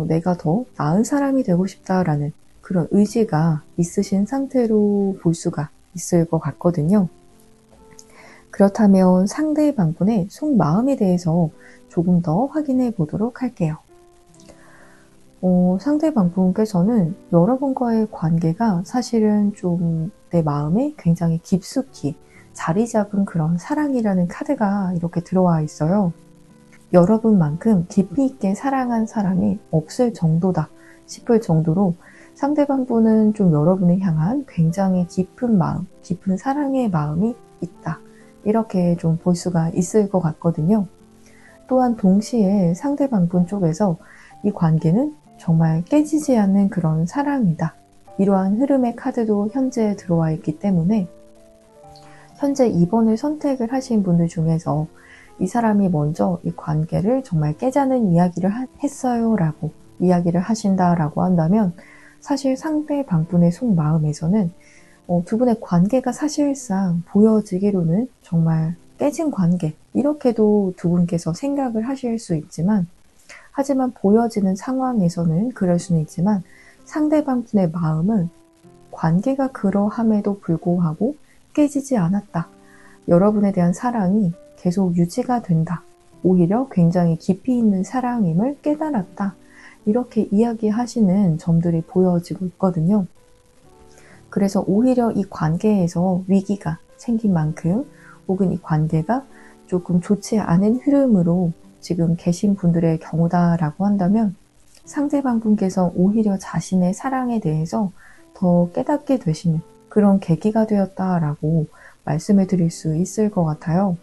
내가 더 나은 사람이 되고 싶다라는 그런 의지가 있으신 상태로 볼 수가 있을 것 같거든요. 그렇다면 상대방 분의 속마음에 대해서 조금 더 확인해 보도록 할게요. 상대방 분께서는 여러분과의 관계가 사실은 좀 내 마음에 굉장히 깊숙이 자리 잡은 그런 사랑이라는 카드가 이렇게 들어와 있어요. 여러분만큼 깊이 있게 사랑한 사람이 없을 정도다 싶을 정도로 상대방 분은 좀 여러분을 향한 굉장히 깊은 마음, 깊은 사랑의 마음이 있다, 이렇게 좀 볼 수가 있을 것 같거든요. 또한 동시에 상대방 분 쪽에서 이 관계는 정말 깨지지 않는 그런 사랑이다, 이러한 흐름의 카드도 현재 들어와 있기 때문에 현재 2번을 선택을 하신 분들 중에서 이 사람이 먼저 이 관계를 정말 깨자는 이야기를 했어요 라고 이야기를 하신다라고 한다면, 사실 상대방 분의 속마음에서는 두 분의 관계가 사실상 보여지기로는 정말 깨진 관계, 이렇게도 두 분께서 생각을 하실 수 있지만, 하지만 보여지는 상황에서는 그럴 수는 있지만 상대방 분의 마음은 관계가 그러함에도 불구하고 깨지지 않았다. 여러분에 대한 사랑이 계속 유지가 된다. 오히려 굉장히 깊이 있는 사랑임을 깨달았다. 이렇게 이야기하시는 점들이 보여지고 있거든요. 그래서 오히려 이 관계에서 위기가 생긴 만큼, 혹은 이 관계가 조금 좋지 않은 흐름으로 지금 계신 분들의 경우다라고 한다면, 상대방 분께서 오히려 자신의 사랑에 대해서 더 깨닫게 되시는 그런 계기가 되었다라고 말씀을 드릴 수 있을 것 같아요.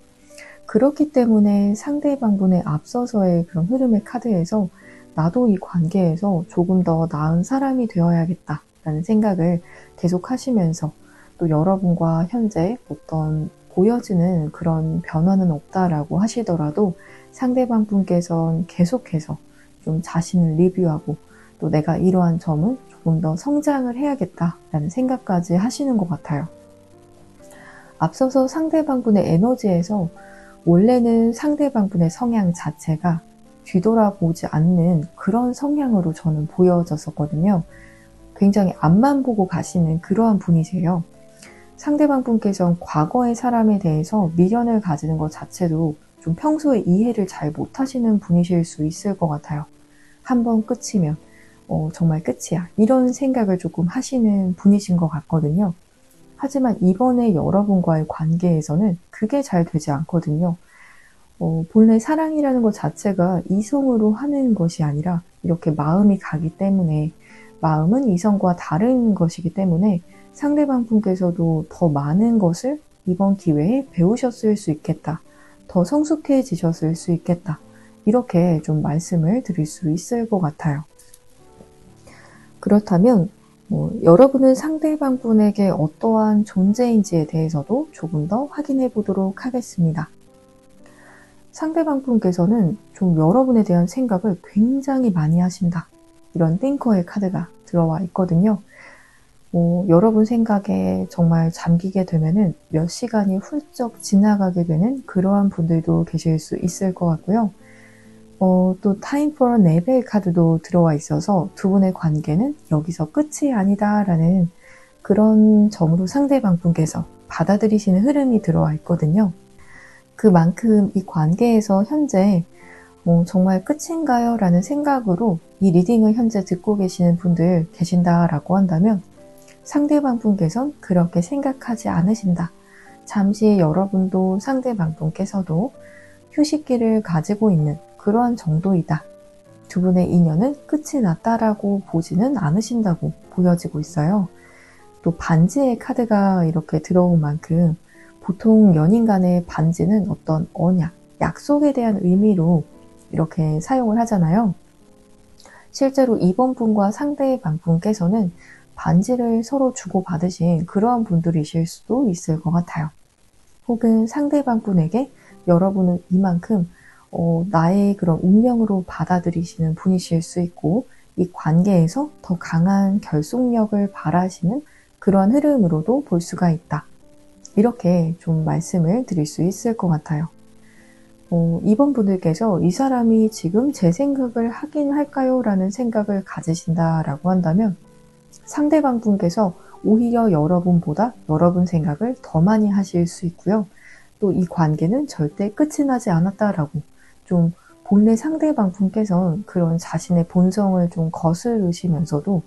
그렇기 때문에 상대방 분의 앞서서의 그런 흐름의 카드에서 나도 이 관계에서 조금 더 나은 사람이 되어야겠다라는 생각을 계속 하시면서, 또 여러분과 현재 어떤 보여지는 그런 변화는 없다라고 하시더라도 상대방 분께서는 계속해서 좀 자신을 리뷰하고 또 내가 이러한 점은 조금 더 성장을 해야겠다라는 생각까지 하시는 것 같아요. 앞서서 상대방분의 에너지에서 원래는 상대방분의 성향 자체가 뒤돌아보지 않는 그런 성향으로 저는 보여졌었거든요. 굉장히 앞만 보고 가시는 그러한 분이세요. 상대방 분께서는 과거의 사람에 대해서 미련을 가지는 것 자체도 좀 평소에 이해를 잘 못하시는 분이실 수 있을 것 같아요. 한번 끝이면 정말 끝이야 이런 생각을 조금 하시는 분이신 것 같거든요. 하지만 이번에 여러분과의 관계에서는 그게 잘 되지 않거든요. 본래 사랑이라는 것 자체가 이성으로 하는 것이 아니라 이렇게 마음이 가기 때문에, 마음은 이성과 다른 것이기 때문에 상대방 분께서도 더 많은 것을 이번 기회에 배우셨을 수 있겠다. 더 성숙해지셨을 수 있겠다. 이렇게 좀 말씀을 드릴 수 있을 것 같아요. 그렇다면 여러분은 상대방 분에게 어떠한 존재인지에 대해서도 조금 더 확인해 보도록 하겠습니다. 상대방 분께서는 좀 여러분에 대한 생각을 굉장히 많이 하신다. 이런 띵커의 카드가 들어와 있거든요. 여러분 생각에 정말 잠기게 되면은 몇 시간이 훌쩍 지나가게 되는 그러한 분들도 계실 수 있을 것 같고요. 또 타임 포 네벨 카드도 들어와 있어서 두 분의 관계는 여기서 끝이 아니다라는 그런 점으로 상대방 분께서 받아들이시는 흐름이 들어와 있거든요. 그만큼 이 관계에서 현재 정말 끝인가요? 라는 생각으로 이 리딩을 현재 듣고 계시는 분들 계신다라고 한다면 상대방 분께서는 그렇게 생각하지 않으신다. 잠시 여러분도 상대방 분께서도 휴식기를 가지고 있는 그러한 정도이다. 두 분의 인연은 끝이 났다라고 보지는 않으신다고 보여지고 있어요. 또 반지의 카드가 이렇게 들어온 만큼 보통 연인 간의 반지는 어떤 언약, 약속에 대한 의미로 이렇게 사용을 하잖아요. 실제로 이번 분과 상대방 분께서는 반지를 서로 주고받으신 그러한 분들이실 수도 있을 것 같아요. 혹은 상대방 분에게 여러분은 이만큼 나의 그런 운명으로 받아들이시는 분이실 수 있고 이 관계에서 더 강한 결속력을 바라시는 그러한 흐름으로도 볼 수가 있다. 이렇게 좀 말씀을 드릴 수 있을 것 같아요. 이번 분들께서 이 사람이 지금 제 생각을 하긴 할까요? 라는 생각을 가지신다라고 한다면 상대방 분께서 오히려 여러분보다 여러분 생각을 더 많이 하실 수 있고요. 또 이 관계는 절대 끝이 나지 않았다라고 좀 본래 상대방 분께서는 그런 자신의 본성을 좀 거스르시면서도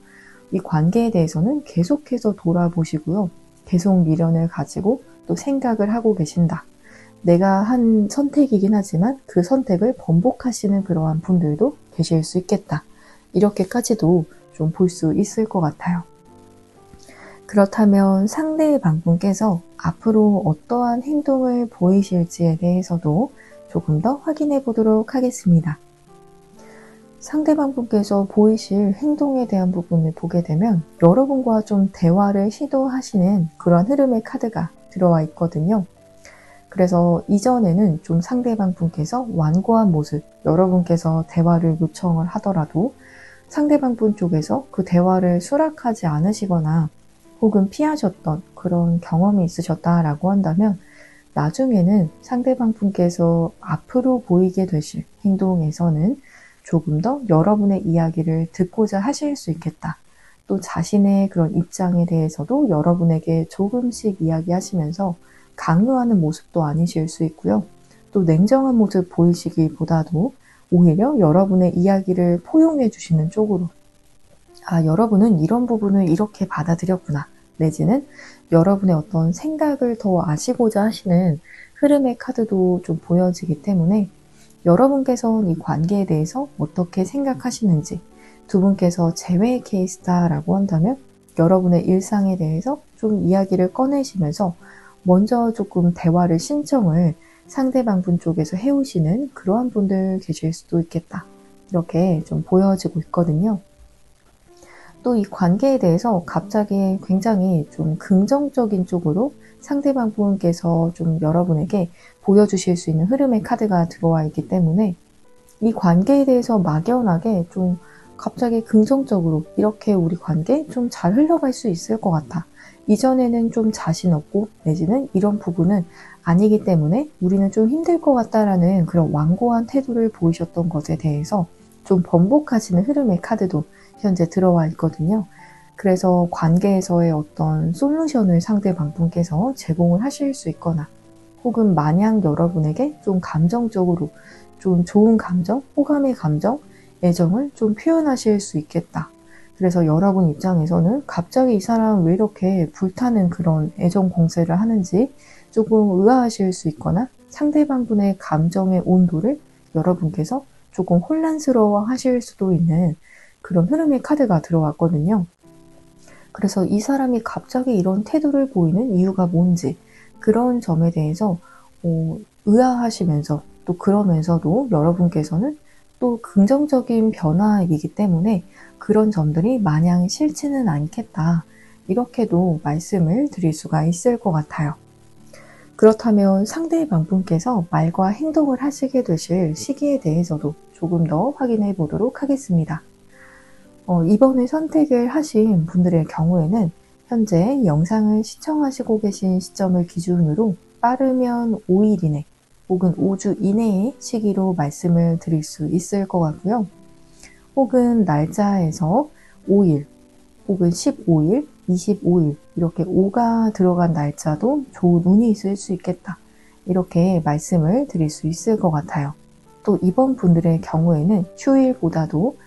이 관계에 대해서는 계속해서 돌아보시고요. 계속 미련을 가지고 또 생각을 하고 계신다. 내가 한 선택이긴 하지만 그 선택을 번복하시는 그러한 분들도 계실 수 있겠다. 이렇게까지도 좀 볼 수 있을 것 같아요. 그렇다면 상대방 분께서 앞으로 어떠한 행동을 보이실지에 대해서도 조금 더 확인해 보도록 하겠습니다. 상대방 분께서 보이실 행동에 대한 부분을 보게 되면 여러분과 좀 대화를 시도하시는 그런 흐름의 카드가 들어와 있거든요. 그래서 이전에는 좀 상대방 분께서 완고한 모습, 여러분께서 대화를 요청을 하더라도 상대방 분 쪽에서 그 대화를 수락하지 않으시거나 혹은 피하셨던 그런 경험이 있으셨다라고 한다면 나중에는 상대방 분께서 앞으로 보이게 되실 행동에서는 조금 더 여러분의 이야기를 듣고자 하실 수 있겠다. 또 자신의 그런 입장에 대해서도 여러분에게 조금씩 이야기하시면서 강요하는 모습도 아니실 수 있고요. 또 냉정한 모습 보이시기보다도 오히려 여러분의 이야기를 포용해 주시는 쪽으로 여러분은 이런 부분을 이렇게 받아들였구나. 내지는 여러분의 어떤 생각을 더 아시고자 하시는 흐름의 카드도 좀 보여지기 때문에 여러분께서는 이 관계에 대해서 어떻게 생각하시는지 두 분께서 제외의 케이스다라고 한다면 여러분의 일상에 대해서 좀 이야기를 꺼내시면서 먼저 조금 대화를 신청을 상대방 분 쪽에서 해오시는 그러한 분들 계실 수도 있겠다. 이렇게 좀 보여지고 있거든요. 또 이 관계에 대해서 갑자기 굉장히 좀 긍정적인 쪽으로 상대방 분께서 좀 여러분에게 보여주실 수 있는 흐름의 카드가 들어와 있기 때문에 이 관계에 대해서 막연하게 좀 갑자기 긍정적으로 이렇게 우리 관계 좀 잘 흘러갈 수 있을 것 같아. 이전에는 좀 자신 없고 내지는 이런 부분은 아니기 때문에 우리는 좀 힘들 것 같다라는 그런 완고한 태도를 보이셨던 것에 대해서 좀 번복하시는 흐름의 카드도 현재 들어와 있거든요. 그래서 관계에서의 어떤 솔루션을 상대방 분께서 제공을 하실 수 있거나 혹은 마냥 여러분에게 좀 감정적으로 좀 좋은 감정, 호감의 감정, 애정을 좀 표현하실 수 있겠다. 그래서 여러분 입장에서는 갑자기 이 사람 왜 이렇게 불타는 그런 애정 공세를 하는지 조금 의아하실 수 있거나 상대방 분의 감정의 온도를 여러분께서 조금 혼란스러워 하실 수도 있는 그런 흐름의 카드가 들어왔거든요. 그래서 이 사람이 갑자기 이런 태도를 보이는 이유가 뭔지 그런 점에 대해서 의아하시면서 또 그러면서도 여러분께서는 또 긍정적인 변화이기 때문에 그런 점들이 마냥 싫지는 않겠다. 이렇게도 말씀을 드릴 수가 있을 것 같아요. 그렇다면 상대방 분께서 말과 행동을 하시게 되실 시기에 대해서도 조금 더 확인해 보도록 하겠습니다. 이번에 선택을 하신 분들의 경우에는 현재 영상을 시청하시고 계신 시점을 기준으로 빠르면 5일 이내 혹은 5주 이내의 시기로 말씀을 드릴 수 있을 것 같고요. 혹은 날짜에서 5일 혹은 15일, 25일 이렇게 5가 들어간 날짜도 좋은 운이 있을 수 있겠다. 이렇게 말씀을 드릴 수 있을 것 같아요. 또 이번 분들의 경우에는 휴일보다도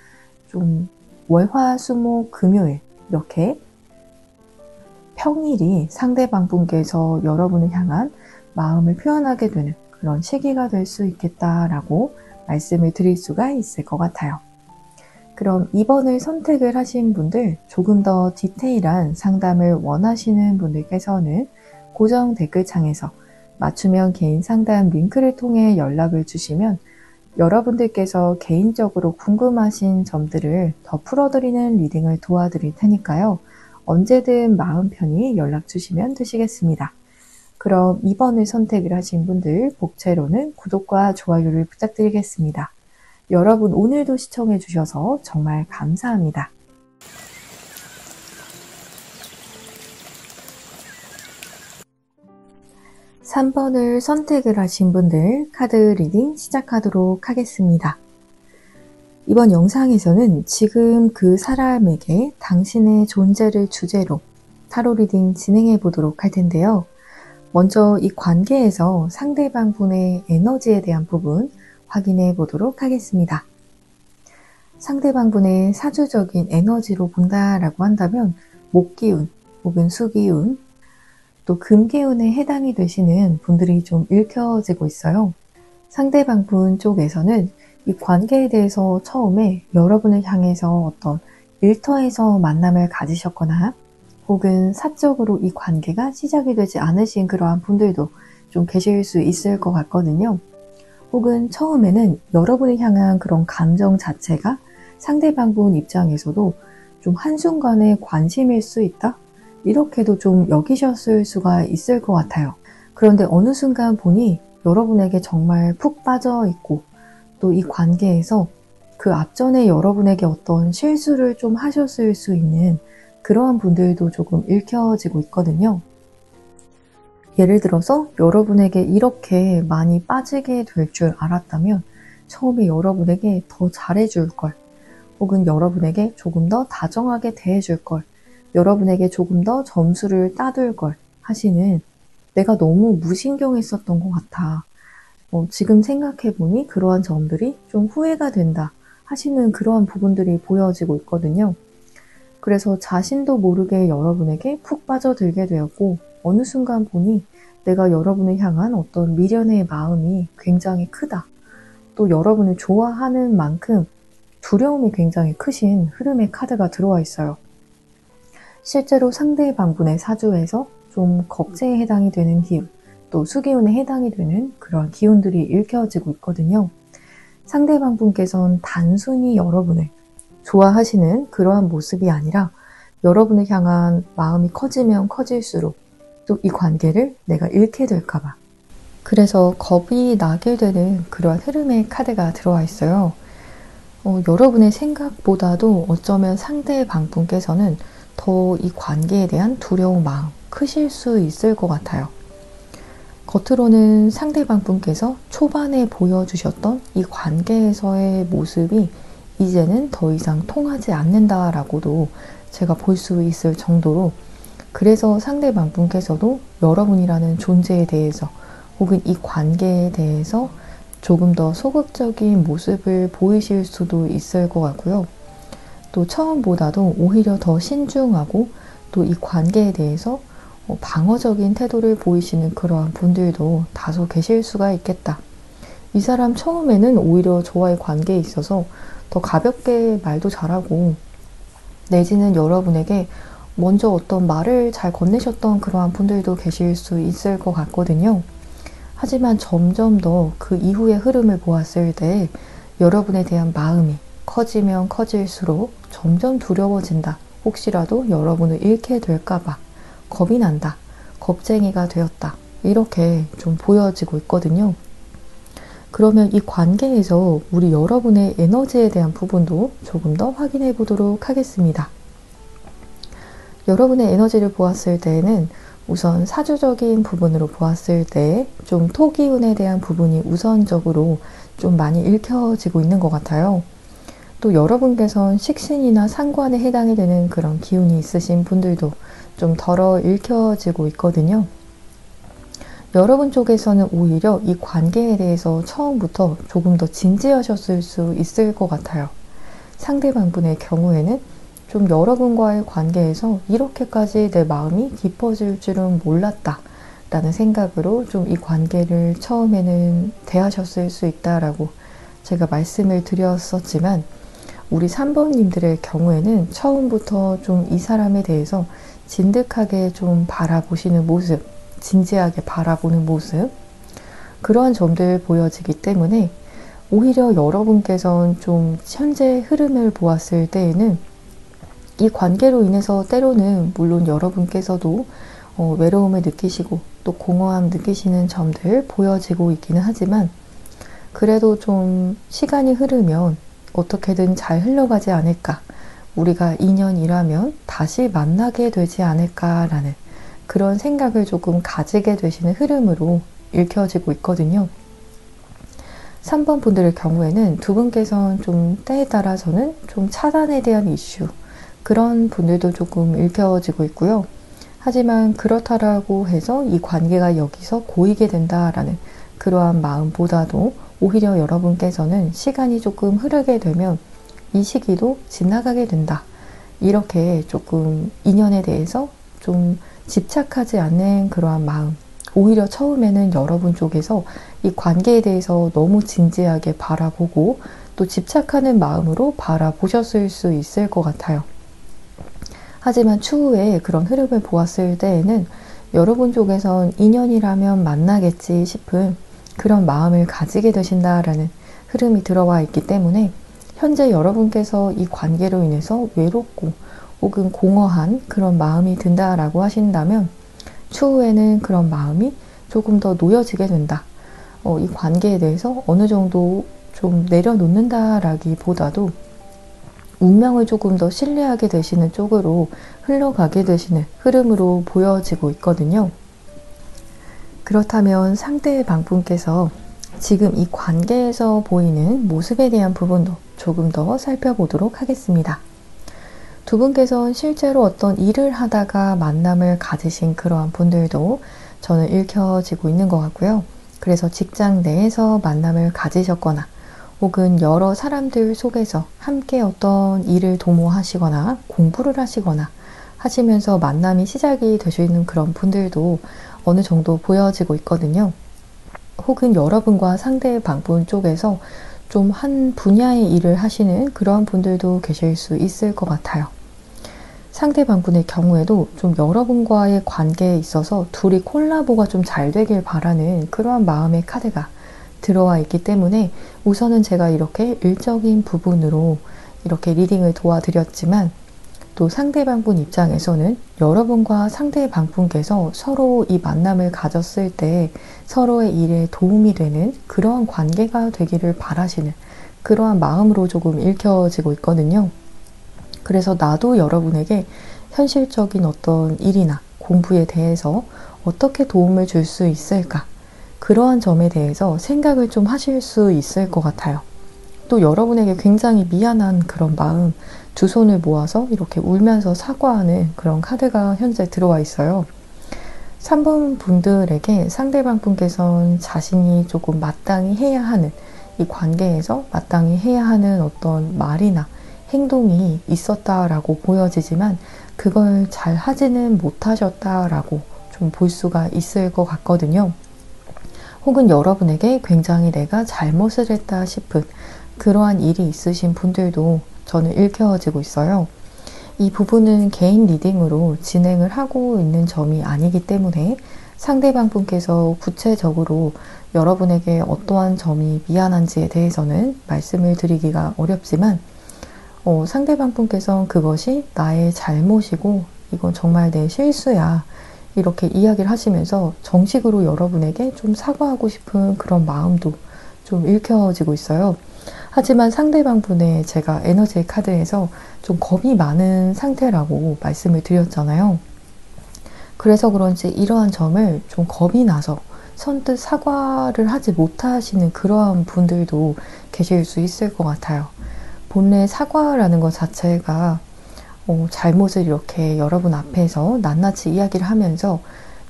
좀 월, 화, 수, 목, 금요일 이렇게 평일이 상대방 분께서 여러분을 향한 마음을 표현하게 되는 그런 시기가 될 수 있겠다라고 말씀을 드릴 수가 있을 것 같아요. 그럼 2번을 선택을 하신 분들, 조금 더 디테일한 상담을 원하시는 분들께서는 고정 댓글창에서 맞춤형 개인 상담 링크를 통해 연락을 주시면 여러분들께서 개인적으로 궁금하신 점들을 더 풀어드리는 리딩을 도와드릴 테니까요. 언제든 마음 편히 연락 주시면 되시겠습니다. 그럼 2번을 선택을 하신 분들 복채로는 구독과 좋아요를 부탁드리겠습니다. 여러분 오늘도 시청해 주셔서 정말 감사합니다. 3번을 선택을 하신 분들 카드 리딩 시작하도록 하겠습니다. 이번 영상에서는 지금 그 사람에게 당신의 존재를 주제로 타로 리딩 진행해 보도록 할 텐데요. 먼저 이 관계에서 상대방 분의 에너지에 대한 부분 확인해 보도록 하겠습니다. 상대방 분의 사주적인 에너지로 본다라고 한다면 목기운 혹은 수기운 또 금기운에 해당이 되시는 분들이 좀 읽혀지고 있어요. 상대방 분 쪽에서는 이 관계에 대해서 처음에 여러분을 향해서 어떤 일터에서 만남을 가지셨거나 혹은 사적으로 이 관계가 시작이 되지 않으신 그러한 분들도 좀 계실 수 있을 것 같거든요. 혹은 처음에는 여러분을 향한 그런 감정 자체가 상대방 분 입장에서도 좀 한순간에 관심일 수 있다? 이렇게도 좀 여기셨을 수가 있을 것 같아요. 그런데 어느 순간 보니 여러분에게 정말 푹 빠져 있고 또 이 관계에서 그 앞전에 여러분에게 어떤 실수를 좀 하셨을 수 있는 그러한 분들도 조금 읽혀지고 있거든요. 예를 들어서 여러분에게 이렇게 많이 빠지게 될 줄 알았다면 처음에 여러분에게 더 잘해줄 걸, 혹은 여러분에게 조금 더 다정하게 대해줄 걸, 여러분에게 조금 더 점수를 따둘 걸 하시는 내가 너무 무신경했었던 것 같아. 지금 생각해보니 그러한 점들이 좀 후회가 된다 하시는 그러한 부분들이 보여지고 있거든요. 그래서 자신도 모르게 여러분에게 푹 빠져들게 되었고 어느 순간 보니 내가 여러분을 향한 어떤 미련의 마음이 굉장히 크다. 또 여러분을 좋아하는 만큼 두려움이 굉장히 크신 흐름의 카드가 들어와 있어요. 실제로 상대방분의 사주에서 좀 겁재에 해당이 되는 기운, 또 수기운에 해당이 되는 그런 기운들이 읽혀지고 있거든요. 상대방 분께서는 단순히 여러분을 좋아하시는 그러한 모습이 아니라 여러분을 향한 마음이 커지면 커질수록 또 이 관계를 내가 잃게 될까봐, 그래서 겁이 나게 되는 그러한 흐름의 카드가 들어와 있어요. 여러분의 생각보다도 어쩌면 상대방분께서는 더 이 관계에 대한 두려운 마음 크실 수 있을 것 같아요. 겉으로는 상대방분께서 초반에 보여주셨던 이 관계에서의 모습이 이제는 더 이상 통하지 않는다라고도 제가 볼 수 있을 정도로, 그래서 상대방분께서도 여러분이라는 존재에 대해서 혹은 이 관계에 대해서 조금 더 소극적인 모습을 보이실 수도 있을 것 같고요. 또 처음보다도 오히려 더 신중하고 또 이 관계에 대해서 방어적인 태도를 보이시는 그러한 분들도 다소 계실 수가 있겠다. 이 사람 처음에는 오히려 저와의 관계에 있어서 더 가볍게 말도 잘하고, 내지는 여러분에게 먼저 어떤 말을 잘 건네셨던 그러한 분들도 계실 수 있을 것 같거든요. 하지만 점점 더 그 이후의 흐름을 보았을 때 여러분에 대한 마음이 커지면 커질수록 점점 두려워진다. 혹시라도 여러분을 잃게 될까봐 겁이 난다. 겁쟁이가 되었다. 이렇게 좀 보여지고 있거든요. 그러면 이 관계에서 우리 여러분의 에너지에 대한 부분도 조금 더 확인해 보도록 하겠습니다. 여러분의 에너지를 보았을 때에는 우선 사주적인 부분으로 보았을 때 좀 토기운에 대한 부분이 우선적으로 좀 많이 읽혀지고 있는 것 같아요. 또 여러분께서는 식신이나 상관에 해당이 되는 그런 기운이 있으신 분들도 좀 덜어 읽혀지고 있거든요. 여러분 쪽에서는 오히려 이 관계에 대해서 처음부터 조금 더 진지하셨을 수 있을 것 같아요. 상대방분의 경우에는 좀 여러분과의 관계에서 이렇게까지 내 마음이 깊어질 줄은 몰랐다 라는 생각으로 좀 이 관계를 처음에는 대하셨을 수 있다라고 제가 말씀을 드렸었지만, 우리 3번님들의 경우에는 처음부터 좀 이 사람에 대해서 진득하게 좀 바라보시는 모습, 진지하게 바라보는 모습, 그러한 점들 보여지기 때문에 오히려 여러분께서는 좀 현재 흐름을 보았을 때에는 이 관계로 인해서 때로는 물론 여러분께서도 외로움을 느끼시고 또 공허함 느끼시는 점들 보여지고 있기는 하지만, 그래도 좀 시간이 흐르면 어떻게든 잘 흘러가지 않을까, 우리가 인연이라면 다시 만나게 되지 않을까라는 그런 생각을 조금 가지게 되시는 흐름으로 읽혀지고 있거든요. 3번 분들의 경우에는 두 분께서는 좀 때에 따라서는 좀 차단에 대한 이슈, 그런 분들도 조금 읽혀지고 있고요. 하지만 그렇다라고 해서 이 관계가 여기서 고이게 된다라는 그러한 마음보다도 오히려 여러분께서는 시간이 조금 흐르게 되면 이 시기도 지나가게 된다. 이렇게 조금 인연에 대해서 좀 집착하지 않는 그러한 마음, 오히려 처음에는 여러분 쪽에서 이 관계에 대해서 너무 진지하게 바라보고 또 집착하는 마음으로 바라보셨을 수 있을 것 같아요. 하지만 추후에 그런 흐름을 보았을 때에는 여러분 쪽에선 인연이라면 만나겠지 싶은 그런 마음을 가지게 되신다라는 흐름이 들어와 있기 때문에, 현재 여러분께서 이 관계로 인해서 외롭고 혹은 공허한 그런 마음이 든다라고 하신다면, 추후에는 그런 마음이 조금 더 놓여지게 된다. 이 관계에 대해서 어느 정도 좀 내려놓는다라기보다도 운명을 조금 더 신뢰하게 되시는 쪽으로 흘러가게 되시는 흐름으로 보여지고 있거든요. 그렇다면 상대방분께서 지금 이 관계에서 보이는 모습에 대한 부분도 조금 더 살펴보도록 하겠습니다. 두 분께서는 실제로 어떤 일을 하다가 만남을 가지신 그러한 분들도 저는 읽혀지고 있는 것 같고요. 그래서 직장 내에서 만남을 가지셨거나 혹은 여러 사람들 속에서 함께 어떤 일을 도모하시거나 공부를 하시거나 하시면서 만남이 시작이 되시는 그런 분들도 어느 정도 보여지고 있거든요. 혹은 여러분과 상대방분 쪽에서 좀 한 분야의 일을 하시는 그런 분들도 계실 수 있을 것 같아요. 상대방분의 경우에도 좀 여러분과의 관계에 있어서 둘이 콜라보가 좀 잘 되길 바라는 그러한 마음의 카드가 들어와 있기 때문에, 우선은 제가 이렇게 일적인 부분으로 이렇게 리딩을 도와드렸지만 또 상대방분 입장에서는 여러분과 상대방분께서 서로 이 만남을 가졌을 때 서로의 일에 도움이 되는 그러한 관계가 되기를 바라시는 그러한 마음으로 조금 읽혀지고 있거든요. 그래서 나도 여러분에게 현실적인 어떤 일이나 공부에 대해서 어떻게 도움을 줄 수 있을까? 그러한 점에 대해서 생각을 좀 하실 수 있을 것 같아요. 또 여러분에게 굉장히 미안한 그런 마음, 두 손을 모아서 이렇게 울면서 사과하는 그런 카드가 현재 들어와 있어요. 3번 분들에게 상대방 분께서는 자신이 조금 마땅히 해야 하는 이 관계에서 마땅히 해야 하는 어떤 말이나 행동이 있었다라고 보여지지만 그걸 잘 하지는 못하셨다라고 좀 볼 수가 있을 것 같거든요. 혹은 여러분에게 굉장히 내가 잘못을 했다 싶은 그러한 일이 있으신 분들도 저는 읽혀지고 있어요. 이 부분은 개인 리딩으로 진행을 하고 있는 점이 아니기 때문에 상대방 분께서 구체적으로 여러분에게 어떠한 점이 미안한지에 대해서는 말씀을 드리기가 어렵지만 상대방 분께서는 그것이 나의 잘못이고 이건 정말 내 실수야 이렇게 이야기를 하시면서 정식으로 여러분에게 좀 사과하고 싶은 그런 마음도 좀 읽혀지고 있어요. 하지만 상대방 분의 제가 에너지의 카드에서 좀 겁이 많은 상태라고 말씀을 드렸잖아요. 그래서 그런지 이러한 점을 좀 겁이 나서 선뜻 사과를 하지 못하시는 그러한 분들도 계실 수 있을 것 같아요. 본래 사과라는 것 자체가 잘못을 이렇게 여러분 앞에서 낱낱이 이야기를 하면서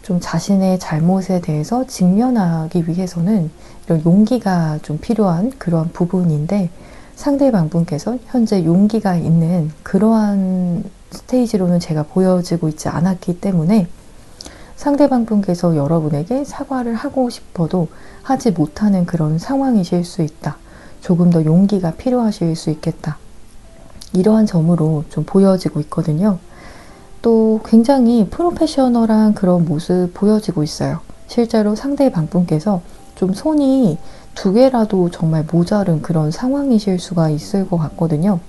좀 자신의 잘못에 대해서 직면하기 위해서는 이런 용기가 좀 필요한 그러한 부분인데 상대방 분께서 현재 용기가 있는 그러한 스테이지로는 제가 보여지고 있지 않았기 때문에 상대방 분께서 여러분에게 사과를 하고 싶어도 하지 못하는 그런 상황이실 수 있다. 조금 더 용기가 필요하실 수 있겠다. 이러한 점으로 좀 보여지고 있거든요. 또 굉장히 프로페셔널한 그런 모습 보여지고 있어요. 실제로 상대방 분께서 좀 손이 2개라도 정말 모자른 그런 상황이실 수가 있을 것 같거든요.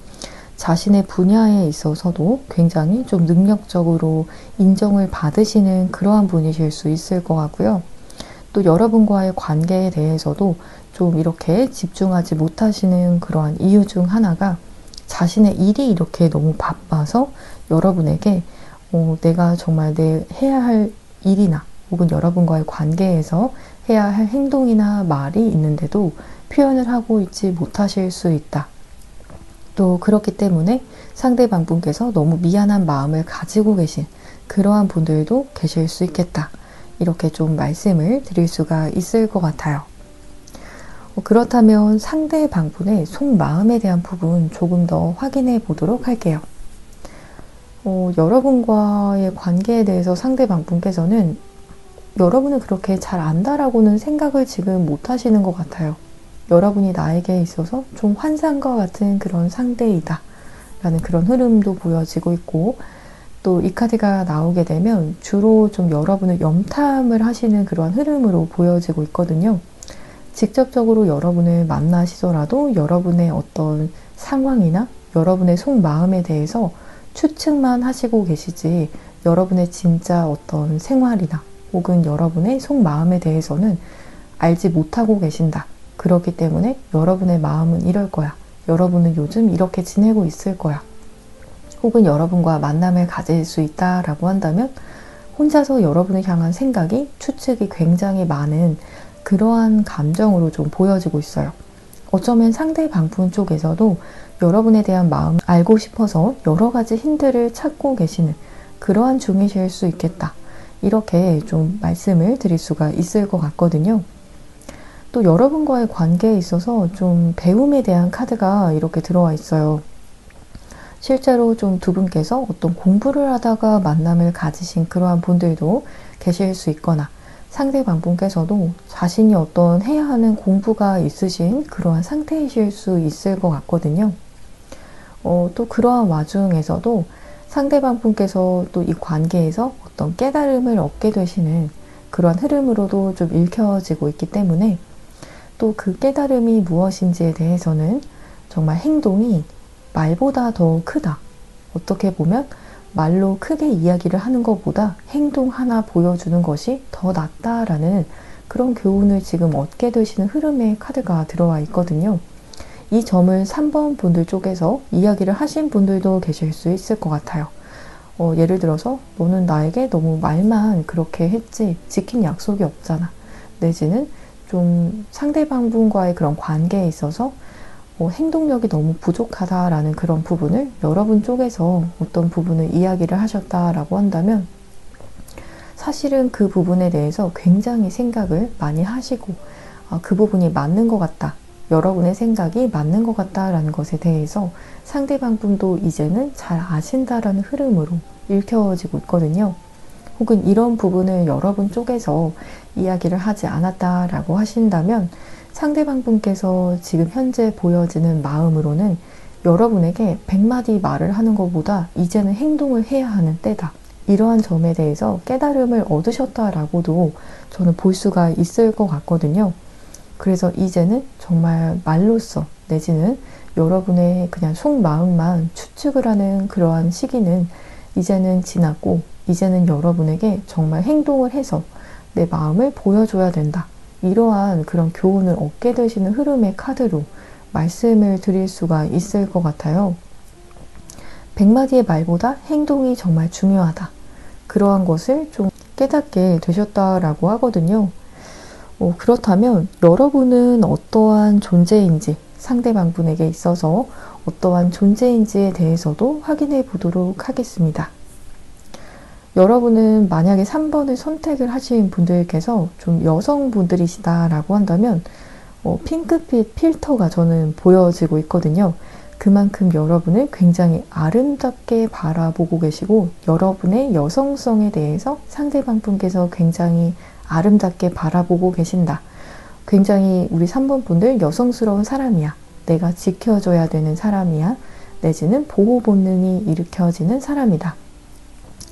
자신의 분야에 있어서도 굉장히 좀 능력적으로 인정을 받으시는 그러한 분이실 수 있을 것 같고요. 또 여러분과의 관계에 대해서도 좀 이렇게 집중하지 못하시는 그러한 이유 중 하나가 자신의 일이 이렇게 너무 바빠서 여러분에게 내가 정말 내 해야 할 일이나 혹은 여러분과의 관계에서 해야 할 행동이나 말이 있는데도 표현을 하고 있지 못하실 수 있다. 또 그렇기 때문에 상대방 분께서 너무 미안한 마음을 가지고 계신 그러한 분들도 계실 수 있겠다. 이렇게 좀 말씀을 드릴 수가 있을 것 같아요. 그렇다면 상대방 분의 속마음에 대한 부분 조금 더 확인해 보도록 할게요. 여러분과의 관계에 대해서 상대방 분께서는 여러분을 그렇게 잘 안다라고는 생각을 지금 못 하시는 것 같아요. 여러분이 나에게 있어서 좀 환상과 같은 그런 상대이다 라는 그런 흐름도 보여지고 있고 또 이 카드가 나오게 되면 주로 좀 여러분을 염탐을 하시는 그런 흐름으로 보여지고 있거든요. 직접적으로 여러분을 만나시더라도 여러분의 어떤 상황이나 여러분의 속마음에 대해서 추측만 하시고 계시지 여러분의 진짜 어떤 생활이나 혹은 여러분의 속마음에 대해서는 알지 못하고 계신다. 그렇기 때문에 여러분의 마음은 이럴 거야. 여러분은 요즘 이렇게 지내고 있을 거야. 혹은 여러분과 만남을 가질 수 있다라고 한다면 혼자서 여러분을 향한 생각이 추측이 굉장히 많은 그러한 감정으로 좀 보여지고 있어요. 어쩌면 상대방 분 쪽에서도 여러분에 대한 마음 알고 싶어서 여러 가지 힌트를 찾고 계시는 그러한 중이실 수 있겠다. 이렇게 좀 말씀을 드릴 수가 있을 것 같거든요. 또 여러분과의 관계에 있어서 좀 배움에 대한 카드가 이렇게 들어와 있어요. 실제로 좀 두 분께서 어떤 공부를 하다가 만남을 가지신 그러한 분들도 계실 수 있거나 상대방 분께서도 자신이 어떤 해야 하는 공부가 있으신 그러한 상태이실 수 있을 것 같거든요. 또 그러한 와중에서도 상대방 분께서 또 이 관계에서 어떤 깨달음을 얻게 되시는 그러한 흐름으로도 좀 읽혀지고 있기 때문에 또 그 깨달음이 무엇인지에 대해서는 정말 행동이 말보다 더 크다. 어떻게 보면 말로 크게 이야기를 하는 것보다 행동 하나 보여주는 것이 더 낫다라는 그런 교훈을 지금 얻게 되시는 흐름의 카드가 들어와 있거든요. 이 점을 3번 분들 쪽에서 이야기를 하신 분들도 계실 수 있을 것 같아요. 예를 들어서 너는 나에게 너무 말만 그렇게 했지 지킨 약속이 없잖아. 내지는 좀 상대방 분과의 그런 관계에 있어서 행동력이 너무 부족하다라는 그런 부분을 여러분 쪽에서 어떤 부분을 이야기를 하셨다라고 한다면 사실은 그 부분에 대해서 굉장히 생각을 많이 하시고 그 부분이 맞는 것 같다. 여러분의 생각이 맞는 것 같다라는 것에 대해서 상대방 분도 이제는 잘 아신다라는 흐름으로 읽혀지고 있거든요. 혹은 이런 부분을 여러분 쪽에서 이야기를 하지 않았다라고 하신다면 상대방 분께서 지금 현재 보여지는 마음으로는 여러분에게 100마디 말을 하는 것보다 이제는 행동을 해야 하는 때다. 이러한 점에 대해서 깨달음을 얻으셨다라고도 저는 볼 수가 있을 것 같거든요. 그래서 이제는 정말 말로써 내지는 여러분의 그냥 속마음만 추측을 하는 그러한 시기는 이제는 지났고 이제는 여러분에게 정말 행동을 해서 내 마음을 보여줘야 된다. 이러한 그런 교훈을 얻게 되시는 흐름의 카드로 말씀을 드릴 수가 있을 것 같아요. 100마디의 말보다 행동이 정말 중요하다. 그러한 것을 좀 깨닫게 되셨다라고 하거든요. 그렇다면 여러분은 어떠한 존재인지 상대방 분에게 있어서 어떠한 존재인지에 대해서도 확인해 보도록 하겠습니다. 여러분은 만약에 3번을 선택을 하신 분들께서 좀 여성분들이시다라고 한다면 핑크빛 필터가 저는 보여지고 있거든요. 그만큼 여러분을 굉장히 아름답게 바라보고 계시고 여러분의 여성성에 대해서 상대방 분께서 굉장히 아름답게 바라보고 계신다. 굉장히 우리 3번 분들 여성스러운 사람이야. 내가 지켜줘야 되는 사람이야. 내지는 보호 본능이 일으켜지는 사람이다.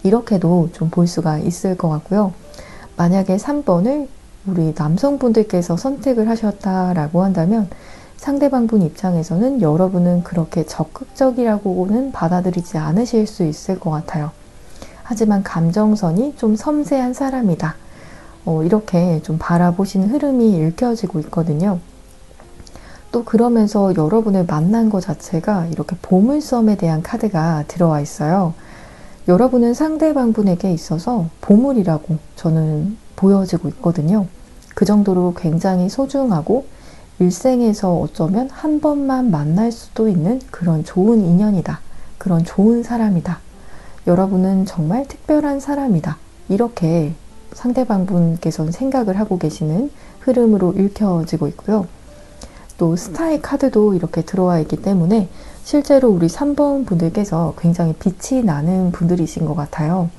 이렇게도 좀 볼 수가 있을 것 같고요. 만약에 3번을 우리 남성분들께서 선택을 하셨다라고 한다면 상대방 분 입장에서는 여러분은 그렇게 적극적이라고는 받아들이지 않으실 수 있을 것 같아요. 하지만 감정선이 좀 섬세한 사람이다. 이렇게 좀 바라보시는 흐름이 읽혀지고 있거든요. 또 그러면서 여러분을 만난 것 자체가 이렇게 보물섬에 대한 카드가 들어와 있어요. 여러분은 상대방 분에게 있어서 보물이라고 저는 보여지고 있거든요. 그 정도로 굉장히 소중하고 일생에서 어쩌면 한 번만 만날 수도 있는 그런 좋은 인연이다. 그런 좋은 사람이다. 여러분은 정말 특별한 사람이다. 이렇게 상대방 분께서는 생각을 하고 계시는 흐름으로 읽혀지고 있고요. 또 스타의 카드도 이렇게 들어와 있기 때문에 실제로 우리 3번 분들께서 굉장히 빛이 나는 분들이신 것 같아요.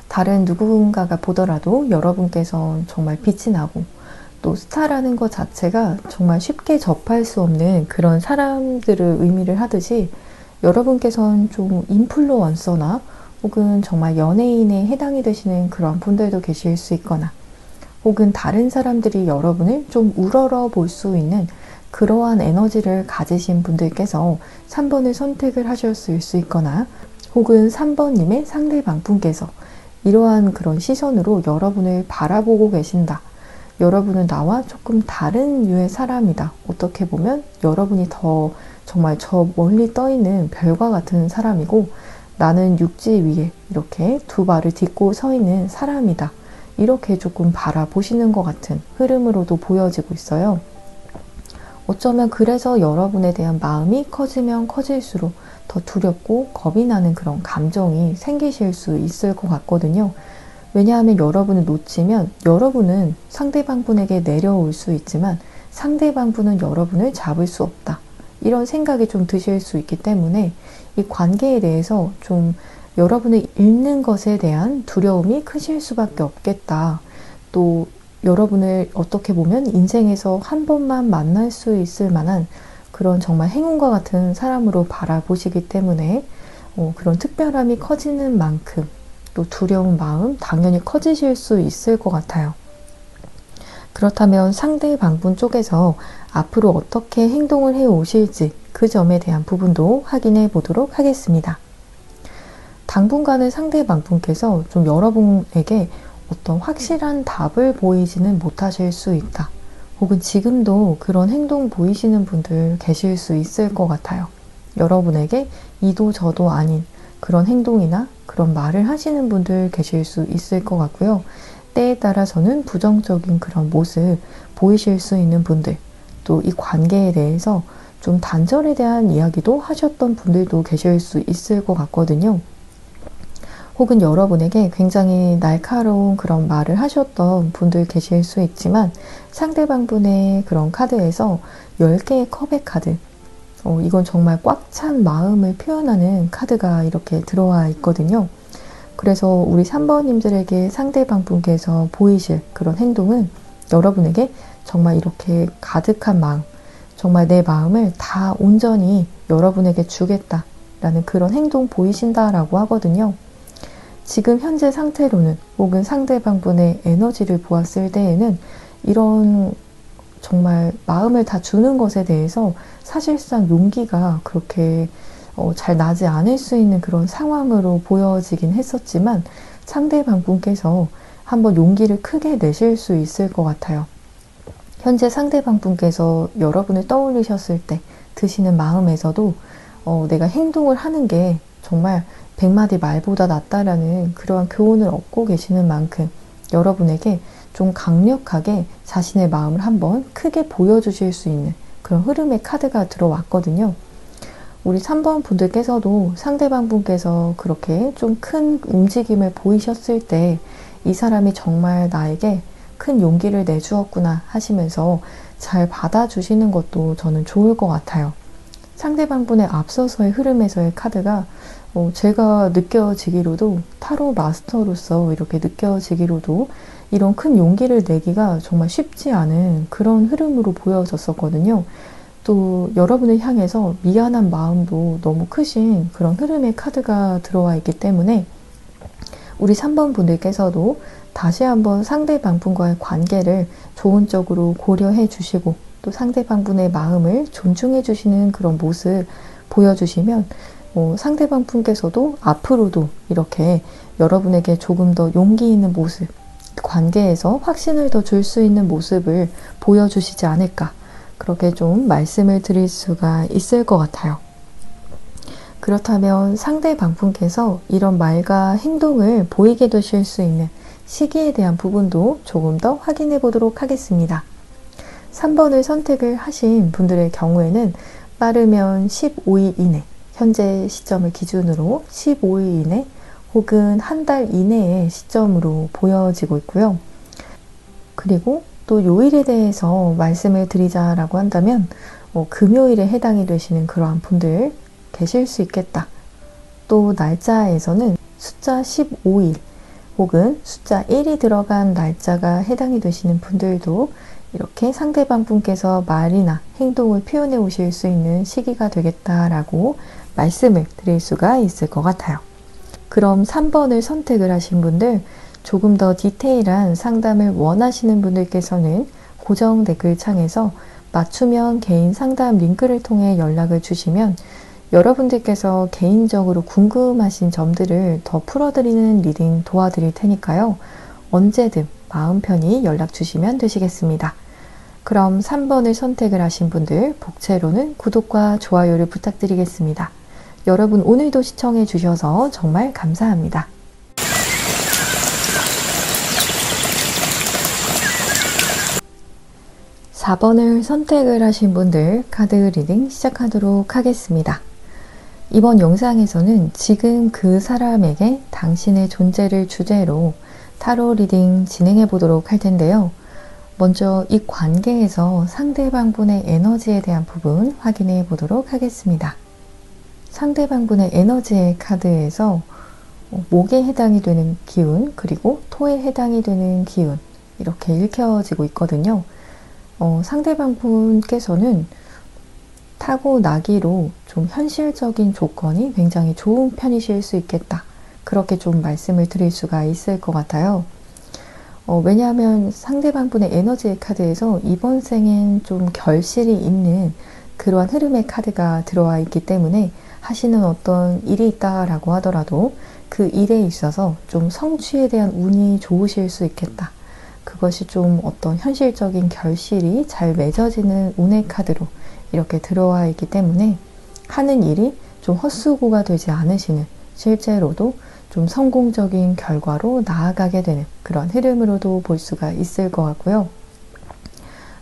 다른 누군가가 보더라도 여러분께서는 정말 빛이 나고 또 스타라는 것 자체가 정말 쉽게 접할 수 없는 그런 사람들을 의미를 하듯이 여러분께서는 좀 인플루언서나 혹은 정말 연예인에 해당이 되시는 그런 분들도 계실 수 있거나 혹은 다른 사람들이 여러분을 좀 우러러 볼 수 있는 그러한 에너지를 가지신 분들께서 3번을 선택을 하셨을 수 있거나 혹은 3번님의 상대방 분께서 이러한 그런 시선으로 여러분을 바라보고 계신다. 여러분은 나와 조금 다른 류의 사람이다. 어떻게 보면 여러분이 더 정말 저 멀리 떠있는 별과 같은 사람이고 나는 육지 위에 이렇게 두 발을 딛고 서 있는 사람이다. 이렇게 조금 바라보시는 것 같은 흐름으로도 보여지고 있어요. 어쩌면 그래서 여러분에 대한 마음이 커지면 커질수록 더 두렵고 겁이 나는 그런 감정이 생기실 수 있을 것 같거든요. 왜냐하면 여러분을 놓치면 여러분은 상대방 분에게 내려올 수 있지만 상대방 분은 여러분을 잡을 수 없다. 이런 생각이 좀 드실 수 있기 때문에 이 관계에 대해서 좀 여러분을 잃는 것에 대한 두려움이 크실 수밖에 없겠다. 또 여러분을 어떻게 보면 인생에서 한 번만 만날 수 있을 만한 그런 정말 행운과 같은 사람으로 바라보시기 때문에 그런 특별함이 커지는 만큼 또 두려운 마음 당연히 커지실 수 있을 것 같아요. 그렇다면 상대방분 쪽에서 앞으로 어떻게 행동을 해 오실지 그 점에 대한 부분도 확인해 보도록 하겠습니다. 당분간은 상대방분께서 좀 여러분에게 어떤 확실한 답을 보이지는 못하실 수 있다. 혹은 지금도 그런 행동 보이시는 분들 계실 수 있을 것 같아요. 여러분에게 이도 저도 아닌 그런 행동이나 그런 말을 하시는 분들 계실 수 있을 것 같고요. 때에 따라서는 부정적인 그런 모습 보이실 수 있는 분들, 또 이 관계에 대해서 좀 단절에 대한 이야기도 하셨던 분들도 계실 수 있을 것 같거든요. 혹은 여러분에게 굉장히 날카로운 그런 말을 하셨던 분들 계실 수 있지만 상대방분의 그런 카드에서 10개의 컵의 카드, 이건 정말 꽉 찬 마음을 표현하는 카드가 이렇게 들어와 있거든요. 그래서 우리 3번님들에게 상대방분께서 보이실 그런 행동은 여러분에게 정말 이렇게 가득한 마음, 정말 내 마음을 다 온전히 여러분에게 주겠다라는 그런 행동 보이신다라고 하거든요. 지금 현재 상태로는 혹은 상대방분의 에너지를 보았을 때에는 이런 정말 마음을 다 주는 것에 대해서 사실상 용기가 그렇게 잘 나지 않을 수 있는 그런 상황으로 보여지긴 했었지만 상대방분께서 한번 용기를 크게 내실 수 있을 것 같아요. 현재 상대방분께서 여러분을 떠올리셨을 때 드시는 마음에서도 내가 행동을 하는 게 정말 100마디 말보다 낫다라는 그러한 교훈을 얻고 계시는 만큼 여러분에게 좀 강력하게 자신의 마음을 한번 크게 보여주실 수 있는 그런 흐름의 카드가 들어왔거든요. 우리 3번 분들께서도 상대방 분께서 그렇게 좀 큰 움직임을 보이셨을 때 이 사람이 정말 나에게 큰 용기를 내주었구나 하시면서 잘 받아주시는 것도 저는 좋을 것 같아요. 상대방 분의 앞서서의 흐름에서의 카드가 제가 느껴지기로도 타로 마스터로서 이렇게 느껴지기로도 이런 큰 용기를 내기가 정말 쉽지 않은 그런 흐름으로 보여졌었거든요. 또 여러분을 향해서 미안한 마음도 너무 크신 그런 흐름의 카드가 들어와 있기 때문에 우리 3번 분들께서도 다시 한번 상대방 분과의 관계를 좋은 쪽으로 고려해 주시고 또 상대방 분의 마음을 존중해 주시는 그런 모습 보여주시면 상대방 분께서도 앞으로도 이렇게 여러분에게 조금 더 용기 있는 모습, 관계에서 확신을 더 줄 수 있는 모습을 보여주시지 않을까, 그렇게 좀 말씀을 드릴 수가 있을 것 같아요. 그렇다면 상대방 분께서 이런 말과 행동을 보이게 되실 수 있는 시기에 대한 부분도 조금 더 확인해 보도록 하겠습니다. 3번을 선택을 하신 분들의 경우에는 빠르면 15일 이내, 현재 시점을 기준으로 15일 이내 혹은 한 달 이내의 시점으로 보여지고 있고요. 그리고 또 요일에 대해서 말씀을 드리자라고 한다면 금요일에 해당이 되시는 그러한 분들 계실 수 있겠다. 또 날짜에서는 숫자 15일 혹은 숫자 1이 들어간 날짜가 해당이 되시는 분들도 이렇게 상대방 분께서 말이나 행동을 표현해 오실 수 있는 시기가 되겠다라고 말씀을 드릴 수가 있을 것 같아요. 그럼 3번을 선택을 하신 분들, 조금 더 디테일한 상담을 원하시는 분들께서는 고정 댓글창에서 맞춤형 개인 상담 링크를 통해 연락을 주시면 여러분들께서 개인적으로 궁금하신 점들을 더 풀어드리는 리딩 도와드릴 테니까요. 언제든 마음 편히 연락 주시면 되시겠습니다. 그럼 3번을 선택을 하신 분들, 복채로는 구독과 좋아요를 부탁드리겠습니다. 여러분 오늘도 시청해 주셔서 정말 감사합니다. 4번을 선택을 하신 분들 카드 리딩 시작하도록 하겠습니다. 이번 영상에서는 지금 그 사람에게 당신의 존재를 주제로 타로 리딩 진행해 보도록 할 텐데요. 먼저 이 관계에서 상대방분의 에너지에 대한 부분 확인해 보도록 하겠습니다. 상대방분의 에너지의 카드에서 목에 해당이 되는 기운, 그리고 토에 해당이 되는 기운, 이렇게 읽혀지고 있거든요. 상대방분께서는 타고나기로 좀 현실적인 조건이 굉장히 좋은 편이실 수 있겠다. 그렇게 좀 말씀을 드릴 수가 있을 것 같아요. 왜냐하면 상대방분의 에너지의 카드에서 이번 생엔 좀 결실이 있는 그러한 흐름의 카드가 들어와 있기 때문에 하시는 어떤 일이 있다라고 하더라도 그 일에 있어서 좀 성취에 대한 운이 좋으실 수 있겠다. 그것이 좀 어떤 현실적인 결실이 잘 맺어지는 운의 카드로 이렇게 들어와 있기 때문에 하는 일이 좀 헛수고가 되지 않으시는, 실제로도 좀 성공적인 결과로 나아가게 되는 그런 흐름으로도 볼 수가 있을 것 같고요.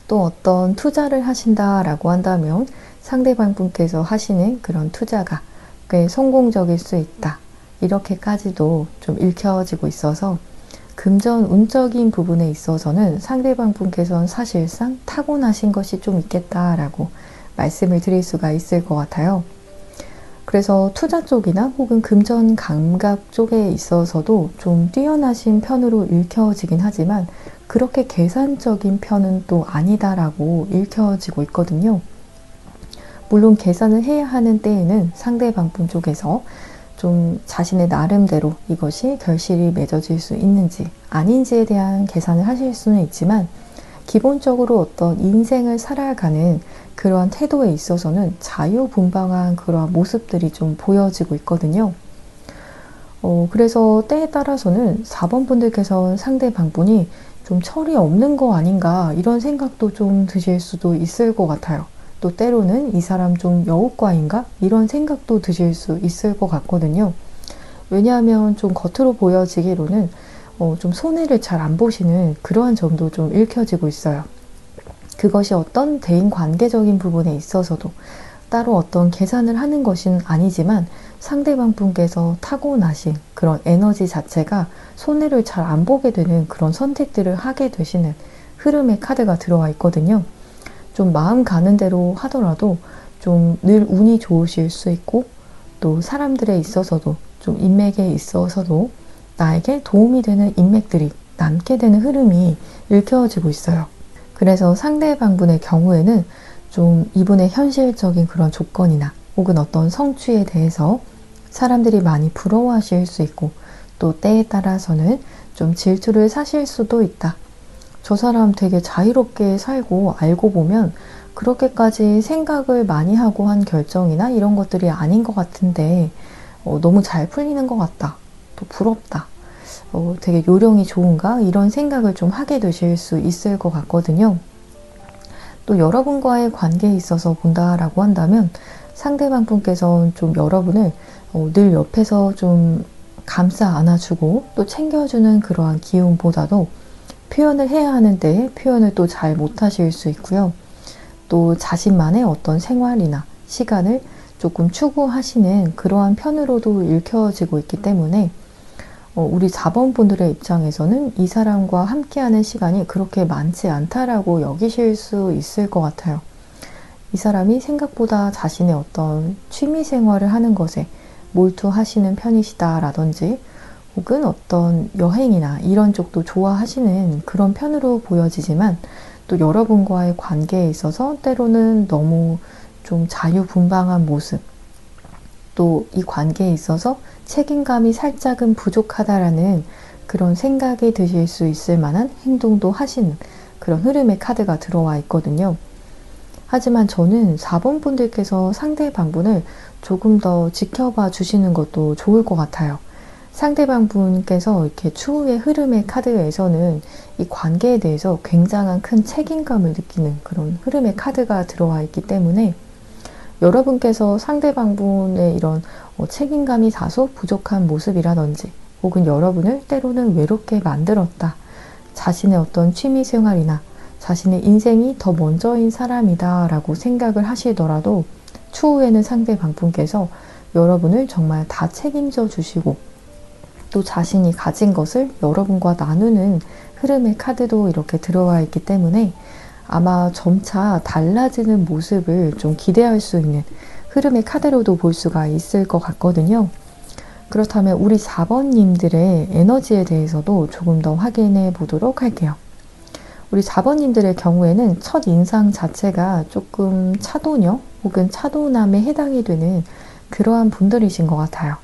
또 어떤 투자를 하신다라고 한다면 상대방 분께서 하시는 그런 투자가 꽤 성공적일 수 있다. 이렇게까지도 좀 읽혀지고 있어서 금전 운적인 부분에 있어서는 상대방 분께서는 사실상 타고나신 것이 좀 있겠다라고 말씀을 드릴 수가 있을 것 같아요. 그래서 투자 쪽이나 혹은 금전 감각 쪽에 있어서도 좀 뛰어나신 편으로 읽혀지긴 하지만 그렇게 계산적인 편은 또 아니다라고 읽혀지고 있거든요. 물론 계산을 해야 하는 때에는 상대방 분 쪽에서 좀 자신의 나름대로 이것이 결실이 맺어질 수 있는지 아닌지에 대한 계산을 하실 수는 있지만 기본적으로 어떤 인생을 살아가는 그러한 태도에 있어서는 자유분방한 그러한 모습들이 좀 보여지고 있거든요. 그래서 때에 따라서는 4번 분들께서는 상대방 분이 좀 철이 없는 거 아닌가 이런 생각도 좀 드실 수도 있을 것 같아요. 또 때로는 이 사람 좀 여우과인가 이런 생각도 드실 수 있을 것 같거든요. 왜냐하면 좀 겉으로 보여지기로는 좀 손해를 잘 안 보시는 그러한 점도 좀 읽혀지고 있어요. 그것이 어떤 대인 관계적인 부분에 있어서도 따로 어떤 계산을 하는 것은 아니지만 상대방 분께서 타고나신 그런 에너지 자체가 손해를 잘 안 보게 되는 그런 선택들을 하게 되시는 흐름의 카드가 들어와 있거든요. 좀 마음 가는 대로 하더라도 좀 늘 운이 좋으실 수 있고 또 사람들에 있어서도 좀 인맥에 있어서도 나에게 도움이 되는 인맥들이 남게 되는 흐름이 읽혀지고 있어요. 그래서 상대방분의 경우에는 좀 이분의 현실적인 그런 조건이나 혹은 어떤 성취에 대해서 사람들이 많이 부러워하실 수 있고 또 때에 따라서는 좀 질투를 사실 수도 있다. 저 사람 되게 자유롭게 살고 알고 보면 그렇게까지 생각을 많이 하고 한 결정이나 이런 것들이 아닌 것 같은데 너무 잘 풀리는 것 같다. 또 부럽다. 되게 요령이 좋은가? 이런 생각을 좀 하게 되실 수 있을 것 같거든요. 또 여러분과의 관계에 있어서 본다라고 한다면 상대방 분께서는 좀 여러분을 늘 옆에서 좀 감싸 안아주고 또 챙겨주는 그러한 기운보다도 표현을 해야 하는데 표현을 또 잘 못하실 수 있고요. 또 자신만의 어떤 생활이나 시간을 조금 추구하시는 그러한 편으로도 읽혀지고 있기 때문에 우리 4번 분들의 입장에서는 이 사람과 함께하는 시간이 그렇게 많지 않다라고 여기실 수 있을 것 같아요. 이 사람이 생각보다 자신의 어떤 취미 생활을 하는 것에 몰두하시는 편이시다라든지 혹은 어떤 여행이나 이런 쪽도 좋아하시는 그런 편으로 보여지지만 또 여러분과의 관계에 있어서 때로는 너무 좀 자유분방한 모습 또 이 관계에 있어서 책임감이 살짝은 부족하다라는 그런 생각이 드실 수 있을 만한 행동도 하시는 그런 흐름의 카드가 들어와 있거든요. 하지만 저는 4번 분들께서 상대방 분을 조금 더 지켜봐 주시는 것도 좋을 것 같아요. 상대방 분께서 이렇게 추후의 흐름의 카드에서는 이 관계에 대해서 굉장한 큰 책임감을 느끼는 그런 흐름의 카드가 들어와 있기 때문에 여러분께서 상대방 분의 이런 책임감이 다소 부족한 모습이라든지 혹은 여러분을 때로는 외롭게 만들었다. 자신의 어떤 취미 생활이나 자신의 인생이 더 먼저인 사람이다 라고 생각을 하시더라도 추후에는 상대방 분께서 여러분을 정말 다 책임져 주시고 또 자신이 가진 것을 여러분과 나누는 흐름의 카드도 이렇게 들어와 있기 때문에 아마 점차 달라지는 모습을 좀 기대할 수 있는 흐름의 카드로도 볼 수가 있을 것 같거든요. 그렇다면 우리 4번님들의 에너지에 대해서도 조금 더 확인해 보도록 할게요. 우리 4번님들의 경우에는 첫 인상 자체가 조금 차도녀 혹은 차도남에 해당이 되는 그러한 분들이신 것 같아요.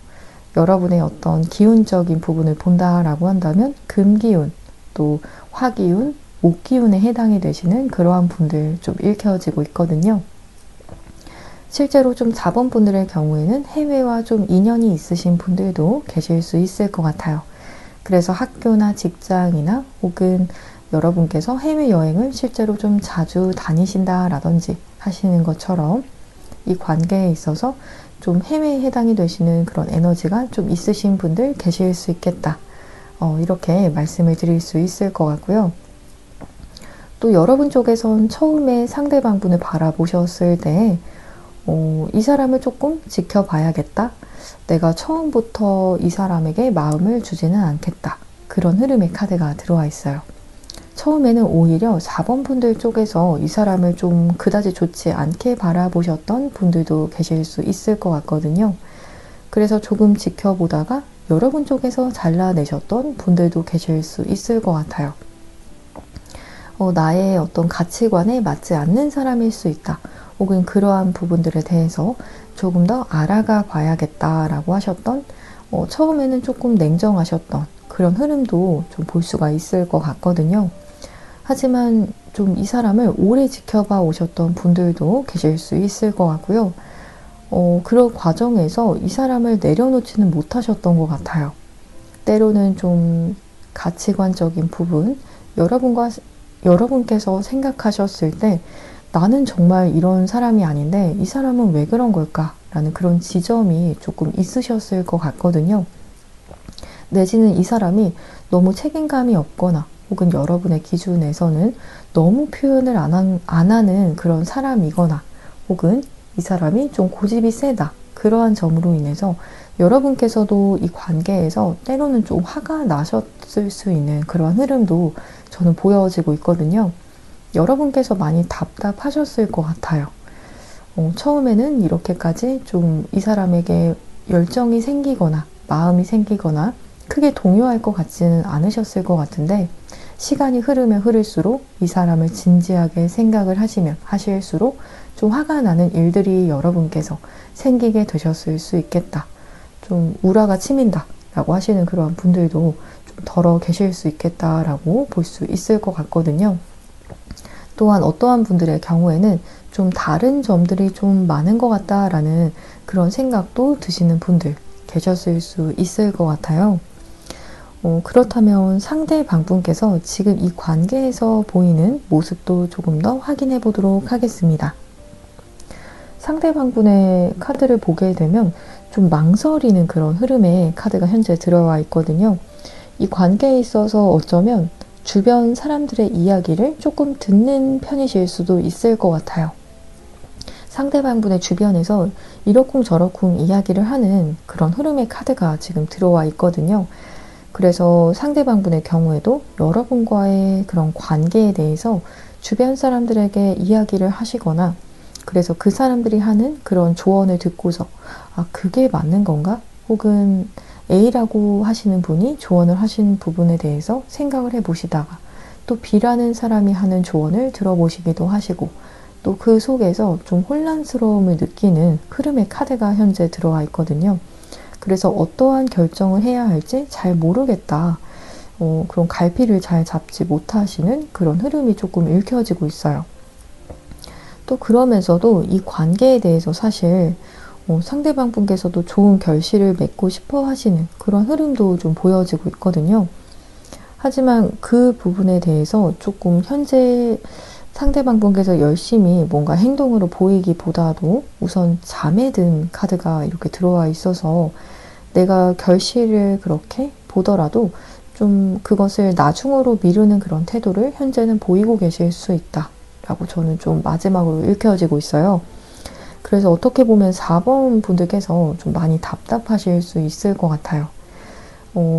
여러분의 어떤 기운적인 부분을 본다라고 한다면 금기운, 또 화기운, 목기운에 해당이 되시는 그러한 분들 좀 읽혀지고 있거든요. 실제로 좀 4번 분들의 경우에는 해외와 좀 인연이 있으신 분들도 계실 수 있을 것 같아요. 그래서 학교나 직장이나 혹은 여러분께서 해외여행을 실제로 좀 자주 다니신다라든지 하시는 것처럼 이 관계에 있어서 좀 해외에 해당이 되시는 그런 에너지가 좀 있으신 분들 계실 수 있겠다. 이렇게 말씀을 드릴 수 있을 것 같고요. 또 여러분 쪽에선 처음에 상대방분을 바라보셨을 때 이 사람을 조금 지켜봐야겠다. 내가 처음부터 이 사람에게 마음을 주지는 않겠다. 그런 흐름의 카드가 들어와 있어요. 처음에는 오히려 4번 분들 쪽에서 이 사람을 좀 그다지 좋지 않게 바라보셨던 분들도 계실 수 있을 것 같거든요. 그래서 조금 지켜보다가 여러분 쪽에서 잘라내셨던 분들도 계실 수 있을 것 같아요. 나의 어떤 가치관에 맞지 않는 사람일 수 있다. 혹은 그러한 부분들에 대해서 조금 더 알아가 봐야겠다라고 하셨던, 처음에는 조금 냉정하셨던 그런 흐름도 좀 볼 수가 있을 것 같거든요. 하지만 좀 이 사람을 오래 지켜봐 오셨던 분들도 계실 수 있을 것 같고요. 그런 과정에서 이 사람을 내려놓지는 못하셨던 것 같아요. 때로는 좀 가치관적인 부분, 여러분께서 생각하셨을 때 나는 정말 이런 사람이 아닌데 이 사람은 왜 그런 걸까? 라는 그런 지점이 조금 있으셨을 것 같거든요. 내지는 이 사람이 너무 책임감이 없거나 혹은 여러분의 기준에서는 너무 표현을 안 하는 그런 사람이거나 혹은 이 사람이 좀 고집이 세다. 그러한 점으로 인해서 여러분께서도 이 관계에서 때로는 좀 화가 나셨을 수 있는 그런 흐름도 저는 보여지고 있거든요. 여러분께서 많이 답답하셨을 것 같아요. 처음에는 이렇게까지 좀 이 사람에게 열정이 생기거나 마음이 생기거나 크게 동요할 것 같지는 않으셨을 것 같은데 시간이 흐르면 흐를수록 이 사람을 진지하게 생각을 하시면 하실수록 좀 화가 나는 일들이 여러분께서 생기게 되셨을 수 있겠다. 좀 우라가 치민다 라고 하시는 그런 분들도 좀 덜어 계실 수 있겠다라고 볼 수 있을 것 같거든요. 또한 어떠한 분들의 경우에는 좀 다른 점들이 좀 많은 것 같다라는 그런 생각도 드시는 분들 계셨을 수 있을 것 같아요. 그렇다면 상대방분께서 지금 이 관계에서 보이는 모습도 조금 더 확인해 보도록 하겠습니다. 상대방분의 카드를 보게 되면 좀 망설이는 그런 흐름의 카드가 현재 들어와 있거든요. 이 관계에 있어서 어쩌면 주변 사람들의 이야기를 조금 듣는 편이실 수도 있을 것 같아요. 상대방분의 주변에서 이러쿵저러쿵 이야기를 하는 그런 흐름의 카드가 지금 들어와 있거든요. 그래서 상대방분의 경우에도 여러분과의 그런 관계에 대해서 주변 사람들에게 이야기를 하시거나 그래서 그 사람들이 하는 그런 조언을 듣고서 그게 맞는 건가? 혹은 A라고 하시는 분이 조언을 하신 부분에 대해서 생각을 해보시다가 또 B라는 사람이 하는 조언을 들어보시기도 하시고 또 그 속에서 좀 혼란스러움을 느끼는 흐름의 카드가 현재 들어와 있거든요. 그래서 어떠한 결정을 해야 할지 잘 모르겠다. 그런 갈피를 잘 잡지 못하시는 그런 흐름이 조금 읽혀지고 있어요. 또 그러면서도 이 관계에 대해서 사실 상대방 분께서도 좋은 결실을 맺고 싶어 하시는 그런 흐름도 좀 보여지고 있거든요. 하지만 그 부분에 대해서 조금 현재 상대방 분께서 열심히 뭔가 행동으로 보이기보다도 우선 잠에 든 카드가 이렇게 들어와 있어서 내가 결실을 그렇게 보더라도 좀 그것을 나중으로 미루는 그런 태도를 현재는 보이고 계실 수 있다 라고 저는 좀 마지막으로 읽혀지고 있어요. 그래서 어떻게 보면 4번 분들께서 좀 많이 답답하실 수 있을 것 같아요.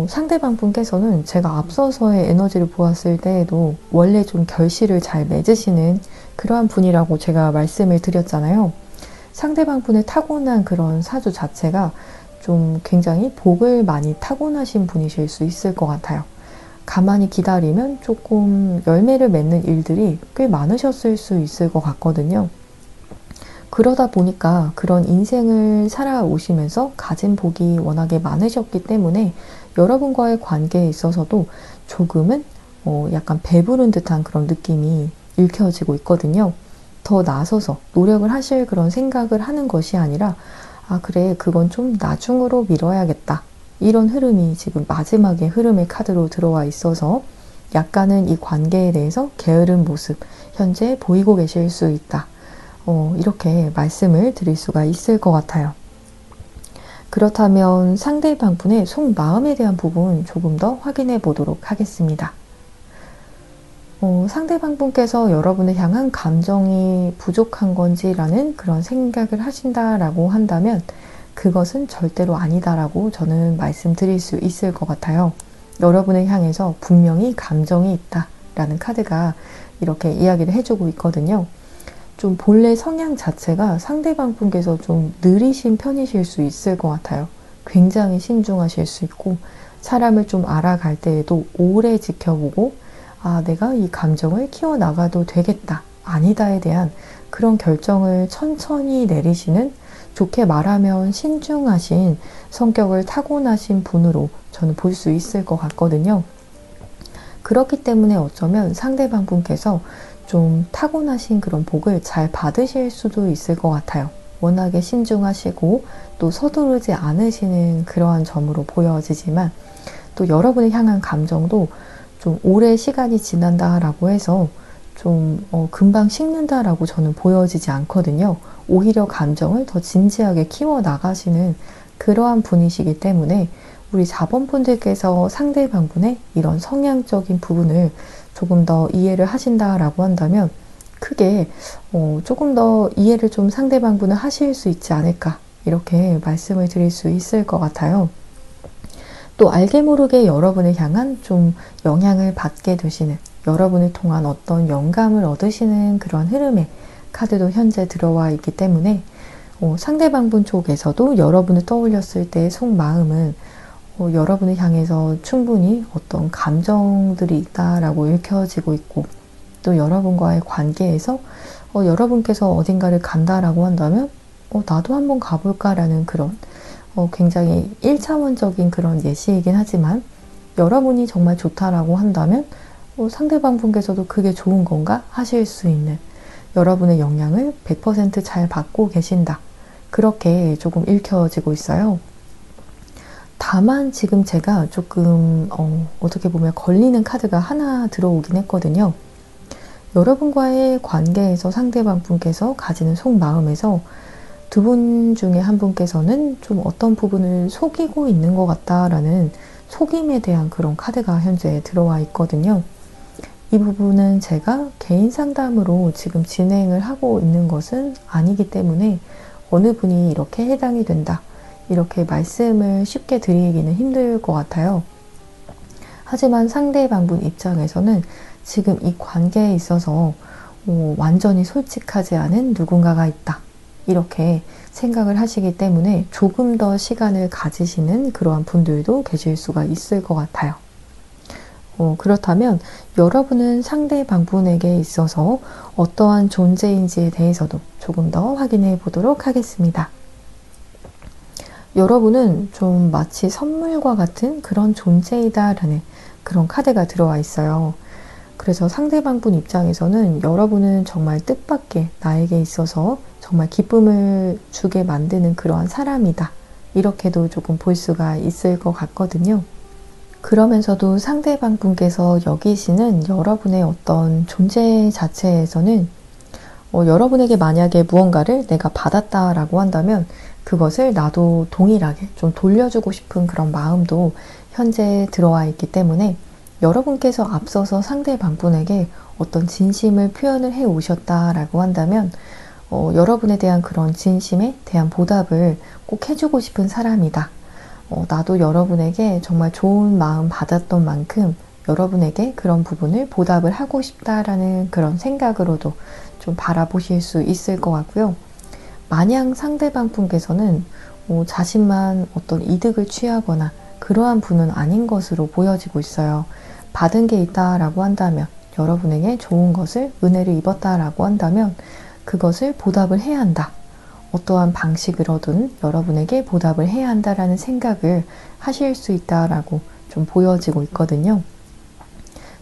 상대방 분께서는 제가 앞서서의 에너지를 보았을 때에도 원래 좀 결실을 잘 맺으시는 그러한 분이라고 제가 말씀을 드렸잖아요. 상대방 분의 타고난 그런 사주 자체가 좀 굉장히 복을 많이 타고나신 분이실 수 있을 것 같아요. 가만히 기다리면 조금 열매를 맺는 일들이 꽤 많으셨을 수 있을 것 같거든요. 그러다 보니까 그런 인생을 살아오시면서 가진 복이 워낙에 많으셨기 때문에 여러분과의 관계에 있어서도 조금은 약간 배부른 듯한 그런 느낌이 읽혀지고 있거든요. 더 나서서 노력을 하실 그런 생각을 하는 것이 아니라 아, 그래, 그건 좀 나중으로 미뤄야겠다. 이런 흐름이 지금 마지막에 흐름의 카드로 들어와 있어서 약간은 이 관계에 대해서 게으른 모습 현재 보이고 계실 수 있다. 이렇게 말씀을 드릴 수가 있을 것 같아요. 그렇다면 상대방 분의 속마음에 대한 부분 조금 더 확인해 보도록 하겠습니다. 상대방 분께서 여러분을 향한 감정이 부족한 건지라는 그런 생각을 하신다라고 한다면 그것은 절대로 아니다라고 저는 말씀드릴 수 있을 것 같아요. 여러분을 향해서 분명히 감정이 있다라는 카드가 이렇게 이야기를 해주고 있거든요. 좀 본래 성향 자체가 상대방 분께서 좀 느리신 편이실 수 있을 것 같아요. 굉장히 신중하실 수 있고 사람을 좀 알아갈 때에도 오래 지켜보고 아, 내가 이 감정을 키워나가도 되겠다, 아니다에 대한 그런 결정을 천천히 내리시는, 좋게 말하면 신중하신 성격을 타고나신 분으로 저는 볼 수 있을 것 같거든요. 그렇기 때문에 어쩌면 상대방 분께서 좀 타고나신 그런 복을 잘 받으실 수도 있을 것 같아요. 워낙에 신중하시고 또 서두르지 않으시는 그러한 점으로 보여지지만 또 여러분을 향한 감정도 좀 오래 시간이 지난다라고 해서 좀 금방 식는다라고 저는 보여지지 않거든요. 오히려 감정을 더 진지하게 키워나가시는 그러한 분이시기 때문에 우리 4번 분들께서 상대방분의 이런 성향적인 부분을 조금 더 이해를 하신다라고 한다면 크게 조금 더 이해를 좀 상대방분은 하실 수 있지 않을까, 이렇게 말씀을 드릴 수 있을 것 같아요. 또 알게 모르게 여러분을 향한 좀 영향을 받게 되시는, 여러분을 통한 어떤 영감을 얻으시는 그런 흐름의 카드도 현재 들어와 있기 때문에 상대방분 쪽에서도 여러분을 떠올렸을 때의 속마음은 여러분을 향해서 충분히 어떤 감정들이 있다라고 읽혀지고 있고, 또 여러분과의 관계에서 여러분께서 어딘가를 간다라고 한다면 나도 한번 가볼까라는 그런 굉장히 1차원적인 그런 예시이긴 하지만 여러분이 정말 좋다라고 한다면 상대방 분께서도 그게 좋은 건가 하실 수 있는, 여러분의 영향을 100% 잘 받고 계신다, 그렇게 조금 읽혀지고 있어요. 다만 지금 제가 조금 어떻게 보면 걸리는 카드가 하나 들어오긴 했거든요. 여러분과의 관계에서 상대방 분께서 가지는 속마음에서 두 분 중에 한 분께서는 좀 어떤 부분을 속이고 있는 것 같다라는 속임에 대한 그런 카드가 현재 들어와 있거든요. 이 부분은 제가 개인 상담으로 지금 진행을 하고 있는 것은 아니기 때문에 어느 분이 이렇게 해당이 된다, 이렇게 말씀을 쉽게 드리기는 힘들 것 같아요. 하지만 상대방분 입장에서는 지금 이 관계에 있어서 완전히 솔직하지 않은 누군가가 있다, 이렇게 생각을 하시기 때문에 조금 더 시간을 가지시는 그러한 분들도 계실 수가 있을 것 같아요. 그렇다면 여러분은 상대방분에게 있어서 어떠한 존재인지에 대해서도 조금 더 확인해 보도록 하겠습니다. 여러분은 좀 마치 선물과 같은 그런 존재이다라는 그런 카드가 들어와 있어요. 그래서 상대방분 입장에서는 여러분은 정말 뜻밖의 나에게 있어서 정말 기쁨을 주게 만드는 그러한 사람이다, 이렇게도 조금 볼 수가 있을 것 같거든요. 그러면서도 상대방 분께서 여기시는 여러분의 어떤 존재 자체에서는 여러분에게 만약에 무언가를 내가 받았다라고 한다면 그것을 나도 동일하게 좀 돌려주고 싶은 그런 마음도 현재 들어와 있기 때문에 여러분께서 앞서서 상대방 분에게 어떤 진심을 표현을 해 오셨다라고 한다면 여러분에 대한 그런 진심에 대한 보답을 꼭 해주고 싶은 사람이다. 나도 여러분에게 정말 좋은 마음 받았던 만큼 여러분에게 그런 부분을 보답을 하고 싶다라는 그런 생각으로도 좀 바라보실 수 있을 것 같고요. 마냥 상대방 분께서는 자신만 어떤 이득을 취하거나 그러한 분은 아닌 것으로 보여지고 있어요. 받은 게 있다라고 한다면, 여러분에게 좋은 것을, 은혜를 입었다라고 한다면 그것을 보답을 해야 한다, 어떠한 방식으로든 여러분에게 보답을 해야 한다라는 생각을 하실 수 있다라고 좀 보여지고 있거든요.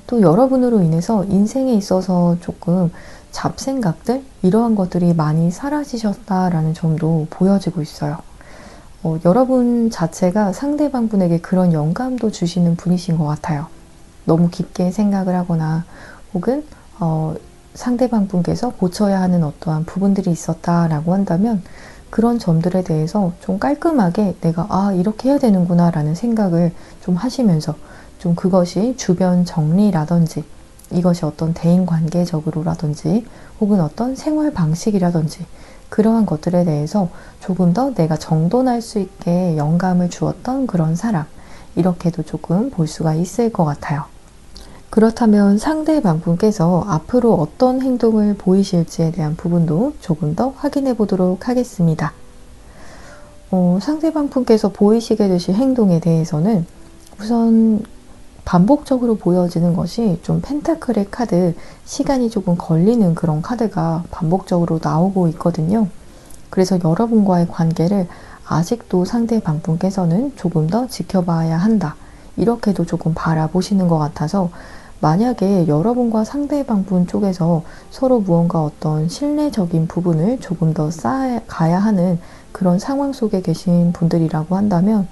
또 여러분으로 인해서 인생에 있어서 조금 잡생각들 이러한 것들이 많이 사라지셨다라는 점도 보여지고 있어요. 여러분 자체가 상대방 분에게 그런 영감도 주시는 분이신 것 같아요. 너무 깊게 생각을 하거나 혹은 상대방 분께서 고쳐야 하는 어떠한 부분들이 있었다라고 한다면 그런 점들에 대해서 좀 깔끔하게 내가 이렇게 해야 되는구나 라는 생각을 좀 하시면서 좀 그것이 주변 정리라든지 이것이 어떤 대인관계적으로라든지 혹은 어떤 생활 방식이라든지 그러한 것들에 대해서 조금 더 내가 정돈할 수 있게 영감을 주었던 그런 사람, 이렇게도 조금 볼 수가 있을 것 같아요. 그렇다면 상대방 분께서 앞으로 어떤 행동을 보이실지에 대한 부분도 조금 더 확인해 보도록 하겠습니다. 상대방 분께서 보이시게 되실 행동에 대해서는 우선 반복적으로 보여지는 것이 좀 펜타클의 카드, 시간이 조금 걸리는 그런 카드가 반복적으로 나오고 있거든요. 그래서 여러분과의 관계를 아직도 상대방 분께서는 조금 더 지켜봐야 한다. 이렇게도 조금 바라보시는 것 같아서 만약에 여러분과 상대방 분 쪽에서 서로 무언가 어떤 신뢰적인 부분을 조금 더 쌓아가야 하는 그런 상황 속에 계신 분들이라고 한다면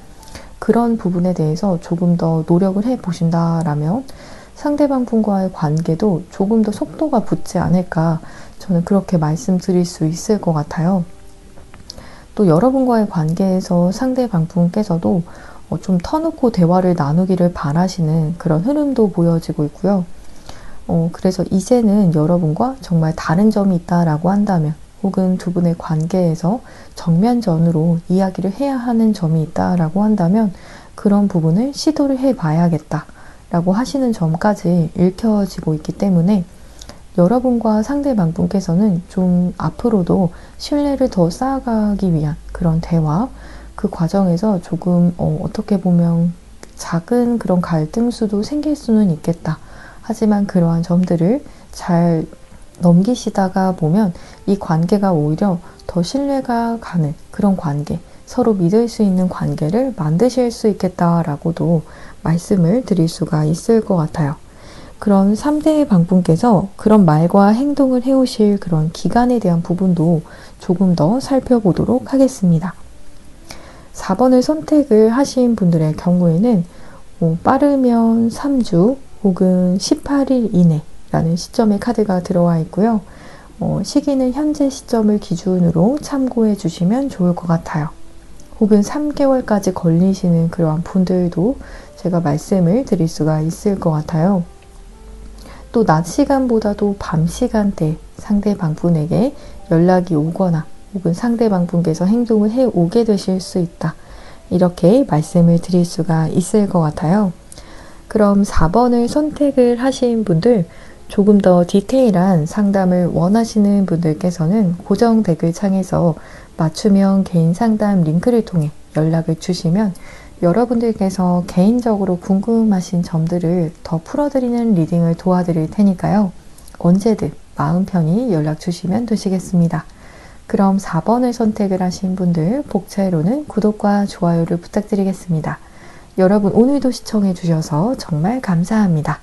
그런 부분에 대해서 조금 더 노력을 해 보신다라면 상대방 분과의 관계도 조금 더 속도가 붙지 않을까, 저는 그렇게 말씀드릴 수 있을 것 같아요. 또 여러분과의 관계에서 상대방 분께서도 좀 터놓고 대화를 나누기를 바라시는 그런 흐름도 보여지고 있고요. 그래서 이제는 여러분과 정말 다른 점이 있다라고 한다면 혹은 두 분의 관계에서 정면전으로 이야기를 해야 하는 점이 있다라고 한다면 그런 부분을 시도를 해봐야겠다 라고 하시는 점까지 읽혀지고 있기 때문에 여러분과 상대방 분께서는 좀 앞으로도 신뢰를 더 쌓아가기 위한 그런 대화, 그 과정에서 조금 어떻게 보면 작은 그런 갈등수도 생길 수는 있겠다. 하지만 그러한 점들을 잘 넘기시다가 보면 이 관계가 오히려 더 신뢰가 가는 그런 관계, 서로 믿을 수 있는 관계를 만드실 수 있겠다라고도 말씀을 드릴 수가 있을 것 같아요. 그런 3대 방분께서 그런 말과 행동을 해오실 그런 기간에 대한 부분도 조금 더 살펴보도록 하겠습니다. 4번을 선택을 하신 분들의 경우에는 빠르면 3주 혹은 18일 이내라는 시점의 카드가 들어와 있고요. 시기는 현재 시점을 기준으로 참고해 주시면 좋을 것 같아요. 혹은 3개월까지 걸리시는 그러한 분들도 제가 말씀을 드릴 수가 있을 것 같아요. 또 낮 시간보다도 밤 시간대 상대방 분에게 연락이 오거나 혹은 상대방 분께서 행동을 해 오게 되실 수 있다. 이렇게 말씀을 드릴 수가 있을 것 같아요. 그럼 4번을 선택을 하신 분들, 조금 더 디테일한 상담을 원하시는 분들께서는 고정 댓글 창에서 맞춤형 개인 상담 링크를 통해 연락을 주시면 여러분들께서 개인적으로 궁금하신 점들을 더 풀어드리는 리딩을 도와드릴 테니까요. 언제든 마음 편히 연락 주시면 되시겠습니다. 그럼 4번을 선택을 하신 분들 복차례로는 구독과 좋아요를 부탁드리겠습니다. 여러분 오늘도 시청해 주셔서 정말 감사합니다.